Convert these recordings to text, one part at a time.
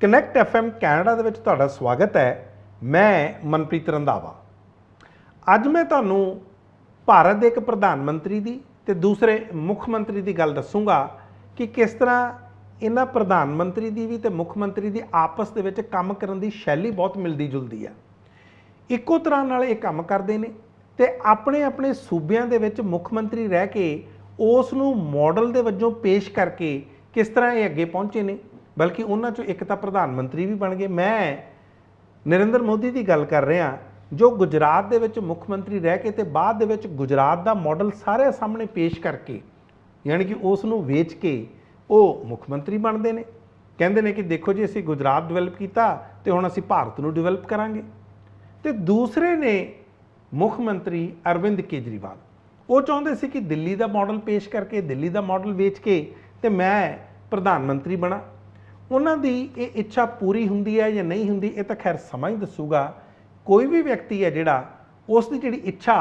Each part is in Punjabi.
ਕਨੈਕਟ FM ਕੈਨੇਡਾ ਦੇ ਵਿੱਚ ਤੁਹਾਡਾ ਸਵਾਗਤ ਹੈ। ਮੈਂ ਮਨਪ੍ਰੀਤ ਰੰਧਾਵਾ। ਅੱਜ ਮੈਂ ਤੁਹਾਨੂੰ ਭਾਰਤ ਦੇ ਇੱਕ ਪ੍ਰਧਾਨ ਮੰਤਰੀ ਦੀ ਤੇ ਦੂਸਰੇ ਮੁੱਖ ਮੰਤਰੀ ਦੀ ਗੱਲ ਦੱਸੂਗਾ ਕਿ ਕਿਸ ਤਰ੍ਹਾਂ ਇਹਨਾਂ ਪ੍ਰਧਾਨ ਮੰਤਰੀ ਦੀ ਵੀ ਤੇ ਮੁੱਖ ਮੰਤਰੀ ਦੀ ਆਪਸ ਦੇ ਵਿੱਚ ਕੰਮ ਕਰਨ ਦੀ ਸ਼ੈਲੀ ਬਹੁਤ ਮਿਲਦੀ ਜੁਲਦੀ ਹੈ। ਇੱਕੋ ਤਰ੍ਹਾਂ ਨਾਲ ਇਹ ਕੰਮ ਕਰਦੇ ਨੇ ਤੇ ਆਪਣੇ ਆਪਣੇ ਸੂਬਿਆਂ ਦੇ ਵਿੱਚ ਮੁੱਖ ਮੰਤਰੀ ਰਹਿ ਕੇ ਉਸ ਨੂੰ ਮਾਡਲ ਦੇ ਵਜੋਂ ਪੇਸ਼ ਕਰਕੇ ਕਿਸ ਤਰ੍ਹਾਂ ਇਹ ਅੱਗੇ ਪਹੁੰਚੇ ਨੇ। ਬਲਕਿ ਉਹਨਾਂ 'ਚੋਂ ਇੱਕ ਤਾਂ ਪ੍ਰਧਾਨ ਮੰਤਰੀ ਵੀ ਬਣ ਗਏ। ਮੈਂ ਨਰਿੰਦਰ ਮੋਦੀ ਦੀ ਗੱਲ ਕਰ ਰਿਹਾ, ਜੋ ਗੁਜਰਾਤ ਦੇ ਵਿੱਚ ਮੁੱਖ ਮੰਤਰੀ ਰਹਿ ਕੇ ਤੇ ਬਾਅਦ ਦੇ ਵਿੱਚ ਗੁਜਰਾਤ ਦਾ ਮਾਡਲ ਸਾਰਿਆਂ ਸਾਹਮਣੇ ਪੇਸ਼ ਕਰਕੇ, ਯਾਨੀ ਕਿ ਉਸ ਨੂੰ ਵੇਚ ਕੇ ਉਹ ਮੁੱਖ ਮੰਤਰੀ ਬਣਦੇ ਨੇ। ਕਹਿੰਦੇ ਨੇ ਕਿ ਦੇਖੋ ਜੀ ਅਸੀਂ ਗੁਜਰਾਤ ਡਿਵੈਲਪ ਕੀਤਾ ਤੇ ਹੁਣ ਅਸੀਂ ਭਾਰਤ ਨੂੰ ਡਿਵੈਲਪ ਕਰਾਂਗੇ। ਤੇ ਦੂਸਰੇ ਨੇ ਮੁੱਖ ਮੰਤਰੀ ਅਰਵਿੰਦ ਕੇਜਰੀਵਾਲ, ਉਹ ਚਾਹੁੰਦੇ ਸੀ ਕਿ ਦਿੱਲੀ ਦਾ ਮਾਡਲ ਪੇਸ਼ ਕਰਕੇ, ਦਿੱਲੀ ਦਾ ਮਾਡਲ ਵੇਚ ਕੇ ਤੇ ਮੈਂ ਪ੍ਰਧਾਨ ਮੰਤਰੀ ਬਣਾ। ਉਹਨਾਂ ਦੀ ਇਹ ਇੱਛਾ ਪੂਰੀ ਹੁੰਦੀ ਹੈ ਜਾਂ ਨਹੀਂ ਹੁੰਦੀ, ਇਹ ਤਾਂ ਖੈਰ ਸਮਾਂ ਹੀ ਦੱਸੂਗਾ। ਕੋਈ ਵੀ ਵਿਅਕਤੀ ਹੈ ਜਿਹੜਾ ਉਸ ਦੀ ਜਿਹੜੀ ਇੱਛਾ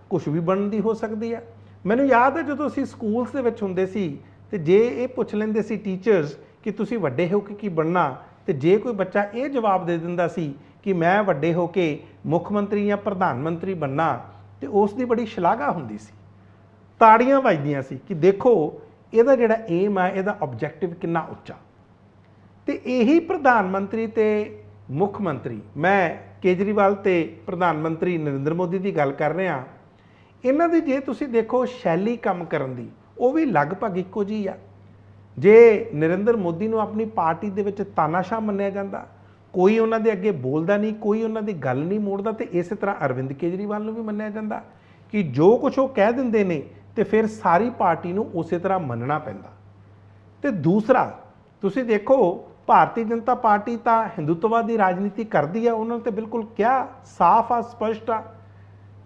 ਕੁਛ ਵੀ ਬਣਨ ਦੀ ਹੋ ਸਕਦੀ ਹੈ। ਮੈਨੂੰ ਯਾਦ ਹੈ ਜਦੋਂ ਅਸੀਂ ਸਕੂਲਸ ਦੇ ਵਿੱਚ ਹੁੰਦੇ ਸੀ ਤੇ ਜੇ ਇਹ ਪੁੱਛ ਲੈਂਦੇ ਸੀ ਟੀਚਰਸ ਕਿ ਤੁਸੀਂ ਵੱਡੇ ਹੋ ਕੇ ਕੀ ਬਣਨਾ, ਤੇ ਜੇ ਕੋਈ ਬੱਚਾ ਇਹ ਜਵਾਬ ਦੇ ਦਿੰਦਾ ਸੀ ਕਿ ਮੈਂ ਵੱਡੇ ਹੋ ਕੇ ਮੁੱਖ ਮੰਤਰੀ ਜਾਂ ਪ੍ਰਧਾਨ ਮੰਤਰੀ ਬਣਨਾ, ਤੇ ਉਸ ਦੀ ਬੜੀ ਸ਼ਲਾਘਾ ਹੁੰਦੀ ਸੀ, ਤਾੜੀਆਂ ਵੱਜਦੀਆਂ ਸੀ ਕਿ ਦੇਖੋ ਇਹਦਾ ਜਿਹੜਾ ਏਮ ਹੈ, ਇਹਦਾ ਆਬਜੈਕਟਿਵ ਕਿੰਨਾ ਉੱਚਾ। ਤੇ ਇਹੀ ਪ੍ਰਧਾਨ ਮੰਤਰੀ ਤੇ ਮੁੱਖ ਮੰਤਰੀ, ਮੈਂ ਕੇਜਰੀਵਾਲ ਤੇ ਪ੍ਰਧਾਨ ਮੰਤਰੀ ਨਰਿੰਦਰ ਮੋਦੀ ਦੀ ਗੱਲ ਕਰ ਰਿਹਾ, ਇਹਨਾਂ ਦੀ ਜੇ ਤੁਸੀਂ ਦੇਖੋ ਸ਼ੈਲੀ ਕੰਮ ਕਰਨ ਦੀ, ਉਹ ਵੀ ਲਗਭਗ ਇੱਕੋ ਜਿਹੀ ਆ। ਜੇ ਨਰਿੰਦਰ ਮੋਦੀ ਨੂੰ ਆਪਣੀ ਪਾਰਟੀ ਦੇ ਵਿੱਚ ਤਾਨਾਸ਼ਾਹ ਮੰਨਿਆ ਜਾਂਦਾ, ਕੋਈ ਉਹਨਾਂ ਦੇ ਅੱਗੇ ਬੋਲਦਾ ਨਹੀਂ, ਕੋਈ ਉਹਨਾਂ ਦੀ ਗੱਲ ਨਹੀਂ ਮੋੜਦਾ, ਤੇ ਇਸੇ ਤਰ੍ਹਾਂ ਅਰਵਿੰਦ ਕੇਜਰੀਵਾਲ ਨੂੰ ਵੀ ਮੰਨਿਆ ਜਾਂਦਾ ਕਿ ਜੋ ਕੁਛ ਉਹ ਕਹਿ ਦਿੰਦੇ ਨੇ ਤੇ ਫਿਰ ਸਾਰੀ ਪਾਰਟੀ ਨੂੰ ਉਸੇ ਤਰ੍ਹਾਂ ਮੰਨਣਾ ਪੈਂਦਾ। ਤੇ ਦੂਸਰਾ ਤੁਸੀਂ ਦੇਖੋ, ਭਾਰਤੀ ਜਨਤਾ ਪਾਰਟੀ ਤਾਂ ਹਿੰਦੂਤਵ ਦੀ ਰਾਜਨੀਤੀ ਕਰਦੀ ਹੈ, ਉਹਨਾਂ ਨੇ ਤਾਂ ਬਿਲਕੁਲ ਕਿਹਾ, ਸਾਫ਼ ਆ, ਸਪਸ਼ਟ ਆ।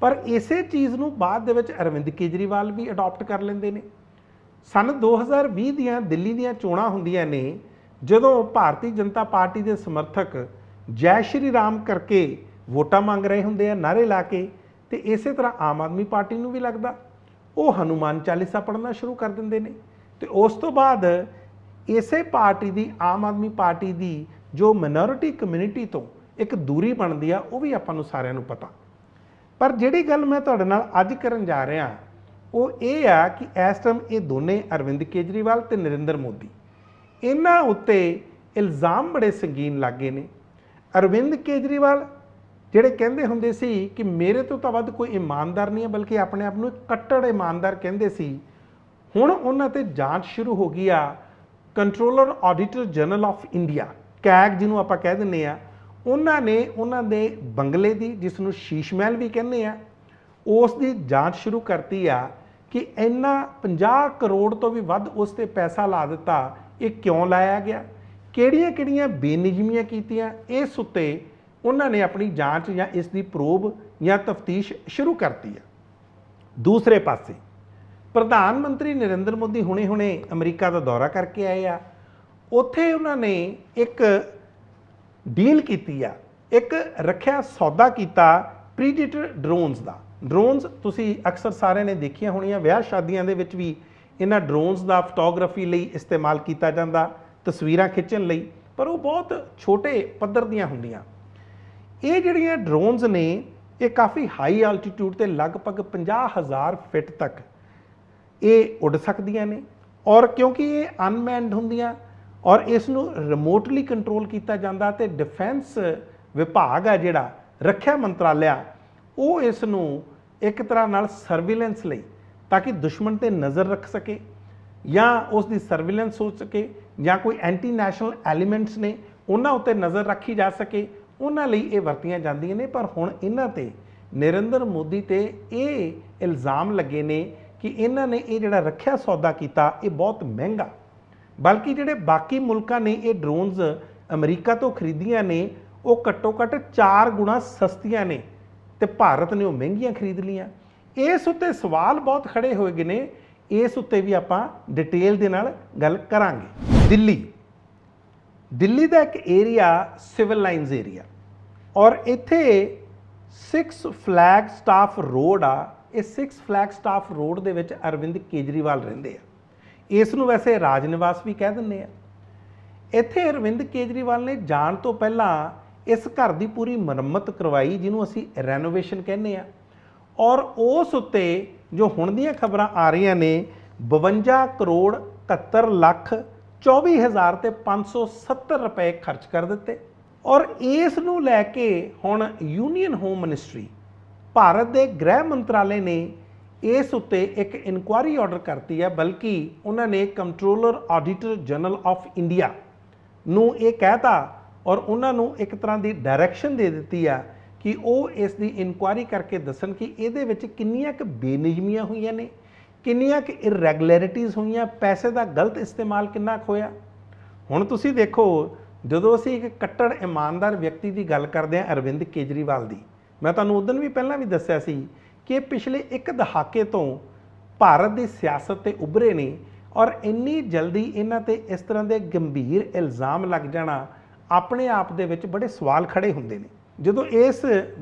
ਪਰ ਇਸੇ ਚੀਜ਼ ਨੂੰ ਬਾਅਦ ਦੇ ਵਿੱਚ ਅਰਵਿੰਦ ਕੇਜਰੀਵਾਲ ਵੀ ਅਡਾਪਟ ਕਰ ਲੈਂਦੇ ਨੇ। ਸਨ 2020 ਦੀਆਂ ਦਿੱਲੀ ਦੀਆਂ ਚੋਣਾਂ ਹੁੰਦੀਆਂ ਨੇ, ਜਦੋਂ ਭਾਰਤੀ ਜਨਤਾ ਪਾਰਟੀ ਦੇ ਸਮਰਥਕ ਜੈ ਸ਼੍ਰੀ ਰਾਮ ਕਰਕੇ ਵੋਟਾਂ ਮੰਗ ਰਹੇ ਹੁੰਦੇ ਆ, ਨਾਅਰੇ ਲਾ ਕੇ, ਤੇ ਇਸੇ ਤਰ੍ਹਾਂ ਆਮ ਆਦਮੀ ਪਾਰਟੀ ਨੂੰ ਵੀ ਲੱਗਦਾ, ਉਹ ਹਨੂਮਾਨ ਚਾਲੀਸਾ ਪੜ੍ਹਨਾ ਸ਼ੁਰੂ ਕਰ ਦਿੰਦੇ ਨੇ। ਤੇ ਉਸ ਤੋਂ ਬਾਅਦ ਇਸੇ ਪਾਰਟੀ ਦੀ, ਆਮ ਆਦਮੀ ਪਾਰਟੀ ਦੀ ਜੋ ਮਾਈਨੋਰਿਟੀ ਕਮਿਊਨਿਟੀ ਤੋਂ ਇੱਕ ਦੂਰੀ ਬਣਦੀ ਆ, ਉਹ ਵੀ ਆਪਾਂ ਨੂੰ ਸਾਰਿਆਂ ਨੂੰ ਪਤਾ। ਪਰ ਜਿਹੜੀ ਗੱਲ ਮੈਂ ਤੁਹਾਡੇ ਨਾਲ ਅੱਜ ਕਰਨ ਜਾ ਰਿਹਾ ਉਹ ਇਹ ਆ ਕਿ ਇਸ ਟਾਈਮ ਇਹ ਦੋਨੇ ਅਰਵਿੰਦ ਕੇਜਰੀਵਾਲ ਤੇ ਨਰਿੰਦਰ ਮੋਦੀ, ਇਹਨਾਂ ਉੱਤੇ ਇਲਜ਼ਾਮ ਬੜੇ ਸੰਗੀਨ ਲੱਗੇ ਨੇ। ਅਰਵਿੰਦ ਕੇਜਰੀਵਾਲ ਜਿਹੜੇ ਕਹਿੰਦੇ ਹੁੰਦੇ ਸੀ ਕਿ ਮੇਰੇ ਤੋਂ ਤਾਂ ਵੱਧ ਕੋਈ ਇਮਾਨਦਾਰ ਨਹੀਂ ਹੈ, ਬਲਕਿ ਆਪਣੇ ਆਪ ਨੂੰ ਇੱਕ ਕੱਟੜ ਇਮਾਨਦਾਰ ਕਹਿੰਦੇ ਸੀ, ਹੁਣ ਉਹਨਾਂ ਤੇ ਜਾਂਚ ਸ਼ੁਰੂ ਹੋ ਗਈ ਆ। Controller auditor general of India, CAG ਜਿਹਨੂੰ ਆਪਾਂ ਕਹਿ ਦਿੰਦੇ ਆ, ਉਹਨਾਂ ਨੇ ਉਹਨਾਂ ਦੇ ਬੰਗਲੇ ਦੀ, ਜਿਸ ਨੂੰ ਸ਼ੀਸ਼ ਮਹਿਲ ਵੀ ਕਹਿੰਦੇ ਆ, ਉਸ ਦੀ ਜਾਂਚ ਸ਼ੁਰੂ ਕਰਤੀ ਆ ਕਿ ਇੰਨਾ 50 ਕਰੋੜ ਤੋਂ ਵੀ ਵੱਧ ਉਸ 'ਤੇ ਪੈਸਾ ਲਾ ਦਿੱਤਾ, ਇਹ ਕਿਉਂ ਲਾਇਆ ਗਿਆ, ਕਿਹੜੀਆਂ ਕਿਹੜੀਆਂ ਬੇਨਿਯਮੀਆਂ ਕੀਤੀਆਂ, ਇਸ ਉੱਤੇ ਉਹਨਾਂ ਨੇ ਆਪਣੀ ਜਾਂਚ ਜਾਂ ਇਸ ਦੀ ਪ੍ਰੋਬ ਜਾਂ ਤਫਤੀਸ਼ ਸ਼ੁਰੂ ਕਰਤੀ ਆ। ਦੂਸਰੇ ਪਾਸੇ ਪ੍ਰਧਾਨ ਮੰਤਰੀ ਨਰਿੰਦਰ ਮੋਦੀ ਹੁਣੇ ਅਮਰੀਕਾ ਦਾ ਦੌਰਾ ਕਰਕੇ ਆਏ ਆ। ਉੱਥੇ ਉਹਨਾਂ ਨੇ ਇੱਕ ਡੀਲ ਕੀਤੀ ਆ, ਇੱਕ ਰੱਖਿਆ ਸੌਦਾ ਕੀਤਾ ਪ੍ਰੀਡੇਟਰ ਡਰੋਨਸ ਦਾ। ਡਰੋਨਸ ਤੁਸੀਂ ਅਕਸਰ ਸਾਰਿਆਂ ਨੇ ਦੇਖੀਆਂ ਹੋਣੀਆਂ, ਵਿਆਹ ਸ਼ਾਦੀਆਂ ਦੇ ਵਿੱਚ ਵੀ ਇਹਨਾਂ ਡਰੋਨਸ ਦਾ ਫੋਟੋਗ੍ਰਾਫੀ ਲਈ ਇਸਤੇਮਾਲ ਕੀਤਾ ਜਾਂਦਾ, ਤਸਵੀਰਾਂ ਖਿੱਚਣ ਲਈ, ਪਰ ਉਹ ਬਹੁਤ ਛੋਟੇ ਪੱਧਰ ਦੀਆਂ ਹੁੰਦੀਆਂ। ਇਹ ਜਿਹੜੀਆਂ ਡਰੋਨਸ ਨੇ ਇਹ ਕਾਫੀ ਹਾਈ ਆਲਟੀਟਿਊਡ ਤੇ ਲਗਭਗ 50,000 ਫਿਟ ਤੱਕ ਇਹ ਉੱਡ ਸਕਦੀਆਂ ਨੇ, ਔਰ ਕਿਉਂਕਿ ਇਹ ਅਨਮੈਨਡ ਹੁੰਦੀਆਂ ਔਰ ਇਸ ਨੂੰ ਰਿਮੋਟਲੀ ਕੰਟਰੋਲ ਕੀਤਾ ਜਾਂਦਾ, ਤੇ ਡਿਫੈਂਸ ਵਿਭਾਗ ਆ ਜਿਹੜਾ, ਰੱਖਿਆ ਮੰਤਰਾਲਿਆ, ਉਹ ਇਸ ਨੂੰ ਇੱਕ ਤਰ੍ਹਾਂ ਨਾਲ ਸਰਵੀਲੈਂਸ ਲਈ, ਤਾਂ ਕਿ ਦੁਸ਼ਮਣ ਤੇ ਨਜ਼ਰ ਰੱਖ ਸਕੇ ਜਾਂ ਉਸ ਦੀ ਸਰਵੀਲੈਂਸ ਹੋ ਸਕੇ, ਜਾਂ ਕੋਈ ਐਂਟੀ ਨੈਸ਼ਨਲ ਐਲੀਮੈਂਟਸ ਨੇ ਉਹਨਾਂ ਉੱਤੇ ਨਜ਼ਰ ਰੱਖੀ ਜਾ ਸਕੇ, ਉਹਨਾਂ ਲਈ ਇਹ ਵਰਤੀਆਂ ਜਾਂਦੀਆਂ ਨੇ। ਪਰ ਹੁਣ ਇਹਨਾਂ ਤੇ ਨਰਿੰਦਰ ਮੋਦੀ ਤੇ ਇਹ ਇਲਜ਼ਾਮ ਲੱਗੇ ਨੇ ਕਿ ਇਹਨਾਂ ਨੇ ਇਹ ਜਿਹੜਾ ਰੱਖਿਆ ਸੌਦਾ ਕੀਤਾ ਇਹ ਬਹੁਤ ਮਹਿੰਗਾ, ਬਲਕਿ ਜਿਹੜੇ ਬਾਕੀ ਮੁਲਕਾਂ ਨੇ ਇਹ ਡਰੋਨਸ ਅਮਰੀਕਾ ਤੋਂ ਖਰੀਦੀਆਂ ਨੇ ਉਹ ਘੱਟੋ ਘੱਟ 4 ਗੁਣਾ ਸਸਤੀਆਂ ਨੇ, ਤੇ ਭਾਰਤ ਨੇ ਉਹ ਮਹਿੰਗੀਆਂ ਖਰੀਦ ਲਈਆਂ। ਇਸ ਉੱਤੇ ਸਵਾਲ ਬਹੁਤ ਖੜੇ ਹੋਏ ਗਏ ਨੇ, ਇਸ ਉੱਤੇ ਵੀ ਆਪਾਂ ਡਿਟੇਲ ਦੇ ਨਾਲ ਗੱਲ ਕਰਾਂਗੇ। ਦਿੱਲੀ ਦਾ ਇੱਕ ਏਰੀਆ ਸਿਵਲ ਲਾਈਨਸ ਏਰੀਆ, ਔਰ ਇੱਥੇ 6 ਫਲੈਗ ਸਟਾਫ ਰੋਡ ਆ। ਇਹ 6 ਫਲੈਗ ਸਟਾਫ ਰੋਡ ਦੇ ਵਿੱਚ ਅਰਵਿੰਦ ਕੇਜਰੀਵਾਲ ਰਹਿੰਦੇ ਆ। ਇਸ ਨੂੰ ਵੈਸੇ ਰਾਜ ਨਿਵਾਸ ਵੀ ਕਹਿ ਦਿੰਦੇ ਆ। ਇੱਥੇ ਅਰਵਿੰਦ ਕੇਜਰੀਵਾਲ ਨੇ ਜਾਣ ਤੋਂ ਪਹਿਲਾਂ ਇਸ ਘਰ ਦੀ ਪੂਰੀ ਮੁਰੰਮਤ ਕਰਵਾਈ, ਜਿਹਨੂੰ ਅਸੀਂ ਰੈਨੋਵੇਸ਼ਨ ਕਹਿੰਦੇ ਆ। ਔਰ ਉਸ ਉੱਤੇ ਜੋ ਹੁਣ ਦੀਆਂ ਖਬਰਾਂ ਆ ਰਹੀਆਂ ਨੇ 52 ਕਰੋੜ 71 ਲੱਖ 24 ਹਜ਼ਾਰ ਤੇ 570 ਰੁਪਏ ਖਰਚ ਕਰ ਦਿੱਤੇ। ਔਰ ਇਸ ਨੂੰ ਲੈ ਕੇ ਹੁਣ ਯੂਨੀਅਨ ਹੋਮ ਮਿਨਿਸਟਰੀ, ਭਾਰਤ ਦੇ ਗ੍ਰਹਿ ਮੰਤਰਾਲੇ ਨੇ ਇਸ ਉੱਤੇ ਇੱਕ ਇਨਕੁਆਇਰੀ ਆਰਡਰ ਕਰਤੀ ਹੈ। ਬਲਕਿ ਉਹਨਾਂ ਨੇ controller auditor general of India ਨੂੰ ਇਹ ਕਹਿਤਾ ਔਰ ਉਹਨਾਂ ਨੂੰ ਇੱਕ ਤਰ੍ਹਾਂ ਦੀ ਡਾਇਰੈਕਸ਼ਨ ਦੇ ਦਿੱਤੀ ਆ ਕਿ ਉਹ ਇਸ ਦੀ ਇਨਕੁਆਇਰੀ ਕਰਕੇ ਦੱਸਣ ਕਿ ਇਹਦੇ ਵਿੱਚ ਕਿੰਨੀਆਂ ਕੁ ਬੇਨਿਯਮੀਆਂ ਹੋਈਆਂ ਨੇ, ਕਿੰਨੀਆਂ ਕੁ ਇਰੈਗੂਲੈਰਿਟੀਜ਼ ਹੋਈਆਂ, ਪੈਸੇ ਦਾ ਗਲਤ ਇਸਤੇਮਾਲ ਕਿੰਨਾ ਕੁ ਹੋਇਆ। ਹੁਣ ਤੁਸੀਂ ਦੇਖੋ, ਜਦੋਂ ਅਸੀਂ ਇੱਕ ਕੱਟੜ ਇਮਾਨਦਾਰ ਵਿਅਕਤੀ ਦੀ ਗੱਲ ਕਰਦੇ ਹਾਂ ਅਰਵਿੰਦ ਕੇਜਰੀਵਾਲ ਦੀ, ਮੈਂ ਤੁਹਾਨੂੰ ਉਦੋਂ ਵੀ ਪਹਿਲਾਂ ਵੀ ਦੱਸਿਆ ਸੀ ਕਿ ਪਿਛਲੇ ਇੱਕ ਦਹਾਕੇ ਤੋਂ ਭਾਰਤ ਦੀ ਸਿਆਸਤ ਤੇ ਉੱਭਰੇ ਨੇ ਔਰ ਇੰਨੀ ਜਲਦੀ ਇਹਨਾਂ ਤੇ ਇਸ ਤਰ੍ਹਾਂ ਦੇ ਗੰਭੀਰ ਇਲਜ਼ਾਮ ਲੱਗ ਜਾਣਾ ਆਪਣੇ ਆਪ ਦੇ ਵਿੱਚ ਬੜੇ ਸਵਾਲ ਖੜੇ ਹੁੰਦੇ ਨੇ। ਜਦੋਂ ਇਸ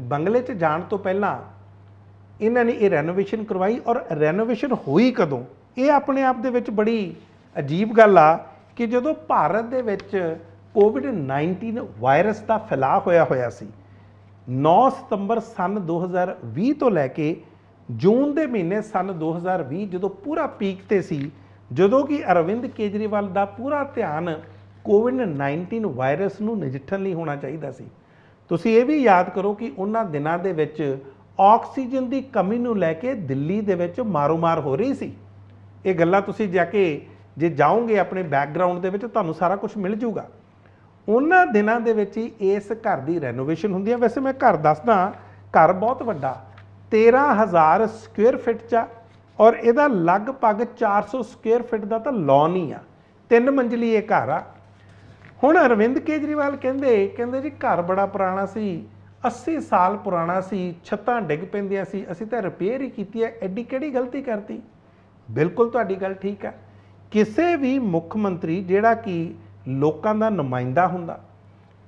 ਬੰਗਲੇ 'ਚ ਜਾਣ ਤੋਂ ਪਹਿਲਾਂ ਇਹਨਾਂ ਨੇ ਇਹ ਰੈਨੋਵੇਸ਼ਨ ਕਰਵਾਈ ਔਰ ਰੈਨੋਵੇਸ਼ਨ ਹੋਈ ਕਦੋਂ, ਇਹ ਆਪਣੇ ਆਪ ਦੇ ਵਿੱਚ ਬੜੀ ਅਜੀਬ ਗੱਲ ਆ ਕਿ ਜਦੋਂ ਭਾਰਤ ਦੇ ਵਿੱਚ ਕੋਵਿਡ-19 ਵਾਇਰਸ ਦਾ ਫੈਲਾਅ ਹੋਇਆ ਸੀ 9 ਸਤੰਬਰ ਸਨ 2020 ਤੋਂ ਲੈ ਕੇ ਜੂਨ ਦੇ ਮਹੀਨੇ ਸਨ 2020, ਜਦੋਂ ਪੂਰਾ ਪੀਕ ਤੇ ਸੀ, ਜਦੋਂ ਕਿ ਅਰਵਿੰਦ ਕੇਜਰੀਵਾਲ ਦਾ ਪੂਰਾ ਧਿਆਨ ਕੋਵਿਡ-19 ਵਾਇਰਸ ਨੂੰ ਨਜਿੱਠਣ ਲਈ ਹੋਣਾ ਚਾਹੀਦਾ ਸੀ। ਤੁਸੀਂ ਇਹ ਵੀ ਯਾਦ ਕਰੋ ਕਿ ਉਹਨਾਂ ਦਿਨਾਂ ਦੇ ਵਿੱਚ ਆਕਸੀਜਨ ਦੀ ਕਮੀ ਨੂੰ ਲੈ ਕੇ ਦਿੱਲੀ ਦੇ ਵਿੱਚ ਮਾਰੋ-ਮਾਰ ਹੋ ਰਹੀ ਸੀ। ਇਹ ਗੱਲਾਂ ਤੁਸੀਂ ਜਾ ਕੇ ਜੇ ਜਾਓਗੇ ਆਪਣੇ ਬੈਕਗਰਾਊਂਡ ਦੇ ਵਿੱਚ ਤੁਹਾਨੂੰ ਸਾਰਾ ਕੁਝ ਮਿਲ ਜੂਗਾ। ਉਹਨਾਂ ਦਿਨਾਂ ਦੇ ਵਿੱਚ ਹੀ ਇਸ ਘਰ ਦੀ ਰੈਨੋਵੇਸ਼ਨ ਹੁੰਦੀ ਹੈ। ਵੈਸੇ ਮੈਂ ਘਰ ਦੱਸਦਾ, ਘਰ ਬਹੁਤ ਵੱਡਾ 13,000 ਸਕੁਅਰ ਫਿਟ 'ਚ ਔਰ ਇਹਦਾ ਲਗਭਗ 400 ਸਕੁਅਰ ਫਿਟ ਦਾ ਤਾਂ ਲੌਨ ਹੀ ਆ, 3 ਮੰਜ਼ਲੀ ਇਹ ਘਰ ਆ। ਹੁਣ ਅਰਵਿੰਦ ਕੇਜਰੀਵਾਲ ਕਹਿੰਦੇ ਜੀ ਘਰ ਬੜਾ ਪੁਰਾਣਾ ਸੀ, 80 ਸਾਲ ਪੁਰਾਣਾ ਸੀ, ਛੱਤਾਂ ਡਿੱਗ ਪੈਂਦੀਆਂ ਸੀ, ਅਸੀਂ ਤਾਂ ਰਿਪੇਅਰ ਹੀ ਕੀਤੀ ਹੈ, ਐਡੀ ਕਿਹੜੀ ਗਲਤੀ ਕਰਤੀ। ਬਿਲਕੁਲ ਤੁਹਾਡੀ ਗੱਲ ਠੀਕ ਹੈ। ਕਿਸੇ ਵੀ ਮੁੱਖ ਮੰਤਰੀ ਜਿਹੜਾ ਕਿ ਲੋਕਾਂ ਦਾ ਨੁਮਾਇੰਦਾ ਹੁੰਦਾ,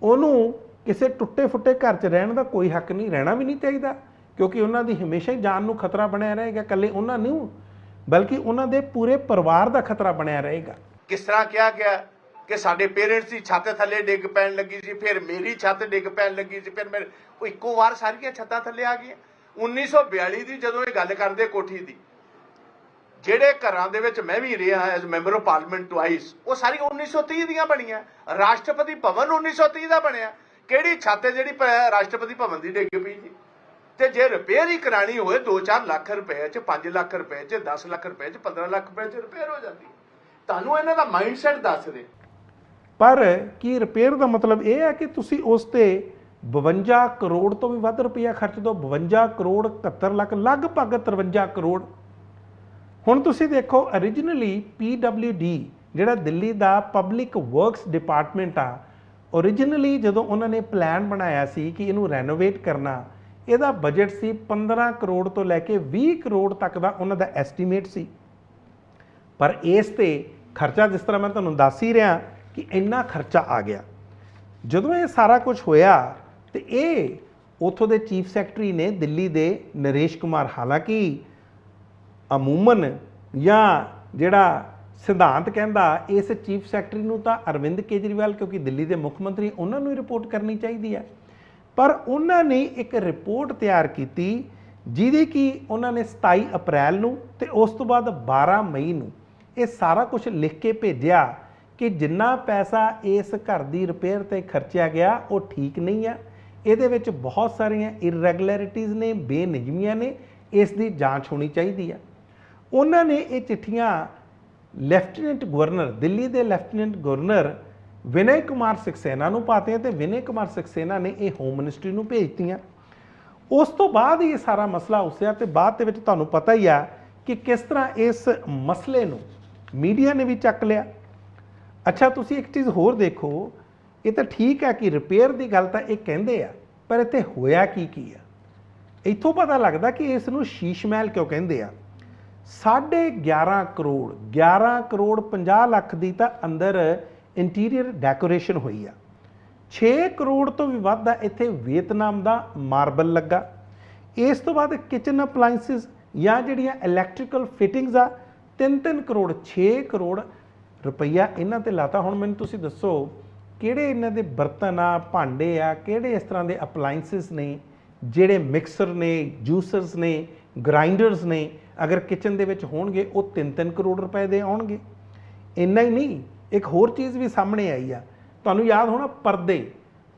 ਉਹਨੂੰ ਕਿਸੇ ਟੁੱਟੇ ਫੁੱਟੇ ਘਰ 'ਚ ਰਹਿਣ ਦਾ ਕੋਈ ਹੱਕ ਨਹੀਂ, ਰਹਿਣਾ ਵੀ ਨਹੀਂ ਚਾਹੀਦਾ, ਕਿਉਂਕਿ ਉਹਨਾਂ ਦੀ ਹਮੇਸ਼ਾ ਹੀ ਜਾਨ ਨੂੰ ਖਤਰਾ ਬਣਿਆ ਰਹੇਗਾ। ਇਕੱਲੇ ਉਹਨਾਂ ਨੂੰ ਬਲਕਿ ਉਹਨਾਂ ਦੇ ਪੂਰੇ ਪਰਿਵਾਰ ਦਾ ਖਤਰਾ ਬਣਿਆ ਰਹੇਗਾ। ਕਿਸ ਤਰ੍ਹਾਂ ਕਿਹਾ ਗਿਆ ਕਿ ਸਾਡੇ ਪੇਰੈਂਟਸ ਦੀ ਛੱਤ ਥੱਲੇ ਡਿੱਗ ਪੈਣ ਲੱਗੀ ਸੀ, ਫਿਰ ਮੇਰੀ ਛੱਤ ਡਿੱਗ ਪੈਣ ਲੱਗੀ ਸੀ, ਫਿਰ ਮੇਰੇ ਉਹ ਇੱਕੋ ਵਾਰ ਸਾਰੀਆਂ ਛੱਤਾਂ ਥੱਲੇ ਆ ਗਈਆਂ। 1942 ਦੀ ਜਦੋਂ ਇਹ ਗੱਲ ਕਰਦੇ ਕੋਠੀ ਦੀ, ਜਿਹੜੇ ਘਰਾਂ ਦੇ ਵਿੱਚ ਮੈਂ ਵੀ ਰਿਹਾ as member of parliament twice, ਉਹ ਸਾਰੀਆਂ 1930 ਦੀਆਂ ਬਣੀਆਂ। ਰਾਸ਼ਟਰਪਤੀ ਭਵਨ 1930 ਦਾ ਬਣਿਆ। ਕਿਹੜੀ ਛੱਤ ਹੈ ਜਿਹੜੀ ਰਾਸ਼ਟਰਪਤੀ ਭਵਨ ਦੀ ਡਿੱਗ ਪਈ ਜੀ? ਤੇ ਜੇ ਰਿਪੇਅਰ ਹੀ ਕਰਾਣੀ ਹੋਏ 2-4 ਲੱਖ ਰੁਪਏ 'ਚ, 5 ਲੱਖ ਰੁਪਏ 'ਚ, 10 ਲੱਖ ਰੁਪਏ 'ਚ, 15 ਲੱਖ ਰੁਪਏ 'ਚ ਰਿਪੇਅਰ ਹੋ ਜਾਂਦੀ। ਤੁਹਾਨੂੰ ਇਹਨਾਂ ਦਾ ਮਾਈਂਡਸੈਟ ਦੱਸ ਦੇ। ਪਰ ਕੀ ਰਿਪੇਅਰ ਦਾ ਮਤਲਬ ਇਹ ਹੈ ਕਿ ਤੁਸੀਂ ਉਸ ਤੇ 52 ਕਰੋੜ ਤੋਂ ਵੀ ਵੱਧ ਰੁਪਈਆ ਖਰਚ ਦਿਓ? 52 ਕਰੋੜ 71 ਲੱਖ, ਲਗਭਗ 53 ਕਰੋੜ। ਹੁਣ ਤੁਸੀਂ ਦੇਖੋ, originally PWD ਜਿਹੜਾ ਦਿੱਲੀ ਦਾ ਪਬਲਿਕ ਵਰਕਸ ਡਿਪਾਰਟਮੈਂਟ ਆ, originally ਜਦੋਂ ਉਹਨਾਂ ਨੇ ਪਲਾਨ ਬਣਾਇਆ ਸੀ ਕਿ ਇਹਨੂੰ ਰੈਨੋਵੇਟ ਕਰਨਾ, ਇਹਦਾ ਬਜਟ ਸੀ 15 ਕਰੋੜ ਤੋਂ ਲੈ ਕੇ 20 ਕਰੋੜ ਤੱਕ ਦਾ ਉਹਨਾਂ ਦਾ ਐਸਟੀਮੇਟ ਸੀ। ਪਰ ਇਸ ਤੇ ਖਰਚਾ, ਜਿਸ ਤਰ੍ਹਾਂ ਮੈਂ ਤੁਹਾਨੂੰ ਦੱਸ ਹੀ ਰਿਹਾ ਕਿ ਇੰਨਾ ਖਰਚਾ ਆ ਗਿਆ। ਜਦੋਂ ਇਹ ਸਾਰਾ ਕੁਝ ਹੋਇਆ ਤੇ ਇਹ ਉੱਥੋਂ ਦੇ ਚੀਫ ਸੈਕਟਰੀ ਨੇ ਦਿੱਲੀ ਦੇ ਨਰੇਸ਼ ਕੁਮਾਰ, ਹਾਲਾਂਕਿ ਅਮੂਮਨ ਜਾਂ ਜਿਹੜਾ ਸਿਧਾਂਤ ਕਹਿੰਦਾ ਇਸ ਚੀਫ ਸੈਕਟਰੀ ਨੂੰ ਤਾਂ ਅਰਵਿੰਦ ਕੇਜਰੀਵਾਲ, ਕਿਉਂਕਿ ਦਿੱਲੀ ਦੇ ਮੁੱਖ ਮੰਤਰੀ, ਉਹਨਾਂ ਨੂੰ ਹੀ ਰਿਪੋਰਟ ਕਰਨੀ ਚਾਹੀਦੀ ਹੈ। ਪਰ ਉਹਨਾਂ ਨੇ ਇੱਕ ਰਿਪੋਰਟ ਤਿਆਰ ਕੀਤੀ ਜਿਹਦੀ ਕਿ ਉਹਨਾਂ ਨੇ 27 ਅਪ੍ਰੈਲ ਨੂੰ ਤੇ ਉਸ ਤੋਂ ਬਾਅਦ 12 ਮਈ ਨੂੰ ਇਹ ਸਾਰਾ ਕੁਝ ਲਿਖ ਕੇ ਭੇਜਿਆ ਕਿ ਜਿੰਨਾ ਪੈਸਾ ਇਸ ਘਰ ਦੀ ਰਿਪੇਅਰ ਤੇ ਖਰਚਿਆ ਗਿਆ ਉਹ ਠੀਕ ਨਹੀਂ ਆ, ਇਹਦੇ ਵਿੱਚ ਬਹੁਤ ਸਾਰੀਆਂ ਇਰੈਗੂਲੈਰਿਟੀਜ਼ ਨੇ, ਬੇਨਿਯਮੀਆਂ ਨੇ, ਇਸ ਦੀ ਜਾਂਚ ਹੋਣੀ ਚਾਹੀਦੀ ਆ। ਉਹਨਾਂ ਨੇ ਇਹ ਚਿੱਠੀਆਂ ਲੈਫਟੀਨੈਂਟ ਗਵਰਨਰ, ਦਿੱਲੀ ਦੇ ਲੈਫਟੀਨੈਂਟ ਗਵਰਨਰ ਵਿਨੈ ਕੁਮਾਰ ਸਕਸੇਨਾ ਨੂੰ ਪਾਤੀਆਂ ਤੇ ਵਿਨੈ ਕੁਮਾਰ ਸਕਸੇਨਾ ਨੇ ਇਹ ਹੋਮ ਮਿਨਿਸਟਰੀ ਨੂੰ ਭੇਜਤੀਆਂ। ਉਸ ਤੋਂ ਬਾਅਦ ਹੀ ਇਹ ਸਾਰਾ ਮਸਲਾ ਉਸਿਆ ਤੇ ਬਾਅਦ ਦੇ ਵਿੱਚ ਤੁਹਾਨੂੰ ਪਤਾ ਹੀ ਆ ਕਿ ਕਿਸ ਤਰ੍ਹਾਂ ਇਸ ਮਸਲੇ ਨੂੰ ਮੀਡੀਆ ਨੇ ਵੀ ਚੱਕ ਲਿਆ। ਅੱਛਾ, ਤੁਸੀਂ ਇੱਕ ਚੀਜ਼ ਹੋਰ ਦੇਖੋ, ਇਹ ਤਾਂ ਠੀਕ ਹੈ ਕਿ ਰਿਪੇਅਰ ਦੀ ਗੱਲ ਤਾਂ ਇਹ ਕਹਿੰਦੇ ਆ, ਪਰ ਇੱਥੇ ਹੋਇਆ ਕੀ ਆ? ਇੱਥੋਂ ਪਤਾ ਲੱਗਦਾ ਕਿ ਇਸ ਨੂੰ ਸ਼ੀਸ਼ ਮਹਿਲ ਕਿਉਂ ਕਹਿੰਦੇ ਆ। 11.5 ਕਰੋੜ 11 ਕਰੋੜ 50 ਲੱਖ ਦੀ ਤਾਂ ਅੰਦਰ ਇੰਟੀਰੀਅਰ ਡੈਕੋਰੇਸ਼ਨ ਹੋਈ ਆ। 6 ਕਰੋੜ ਤੋਂ ਵੀ ਵੱਧ ਦਾ ਇੱਥੇ ਵੀਅਤਨਾਮ ਦਾ ਮਾਰਬਲ ਲੱਗਾ। ਇਸ ਤੋਂ ਬਾਅਦ ਕਿਚਨ ਅਪਲਾਈਐਂਸਿਸ ਜਾਂ ਜਿਹੜੀਆਂ ਇਲੈਕਟ੍ਰੀਕਲ ਫਿਟਿੰਗਸ ਆ 3-3 ਕਰੋੜ 6 ਕਰੋੜ ਰੁਪਈਆ ਇਹਨਾਂ ਤੇ ਲਾਤਾ। ਹੁਣ ਮੈਨੂੰ ਤੁਸੀਂ ਦੱਸੋ ਕਿਹੜੇ ਇਹਨਾਂ ਦੇ ਬਰਤਨ ਆ, ਭਾਂਡੇ ਆ, ਕਿਹੜੇ ਇਸ ਤਰ੍ਹਾਂ ਦੇ ਅਪਲਾਈਐਂਸਿਸ ਨੇ ਜਿਹੜੇ ਮਿਕਸਰ ਨੇ, ਜੂਸਰਸ ਨੇ, ਗ੍ਰਾਈਂਡਰਸ ਨੇ, ਅਗਰ ਕਿਚਨ ਦੇ ਵਿੱਚ ਹੋਣਗੇ ਉਹ 3-3 ਕਰੋੜ ਰੁਪਏ ਦੇ ਆਉਣਗੇ। ਇੰਨਾ ਹੀ ਨਹੀਂ, ਇੱਕ ਹੋਰ ਚੀਜ਼ ਵੀ ਸਾਹਮਣੇ ਆਈ ਆ, ਤੁਹਾਨੂੰ ਯਾਦ ਹੋਣਾ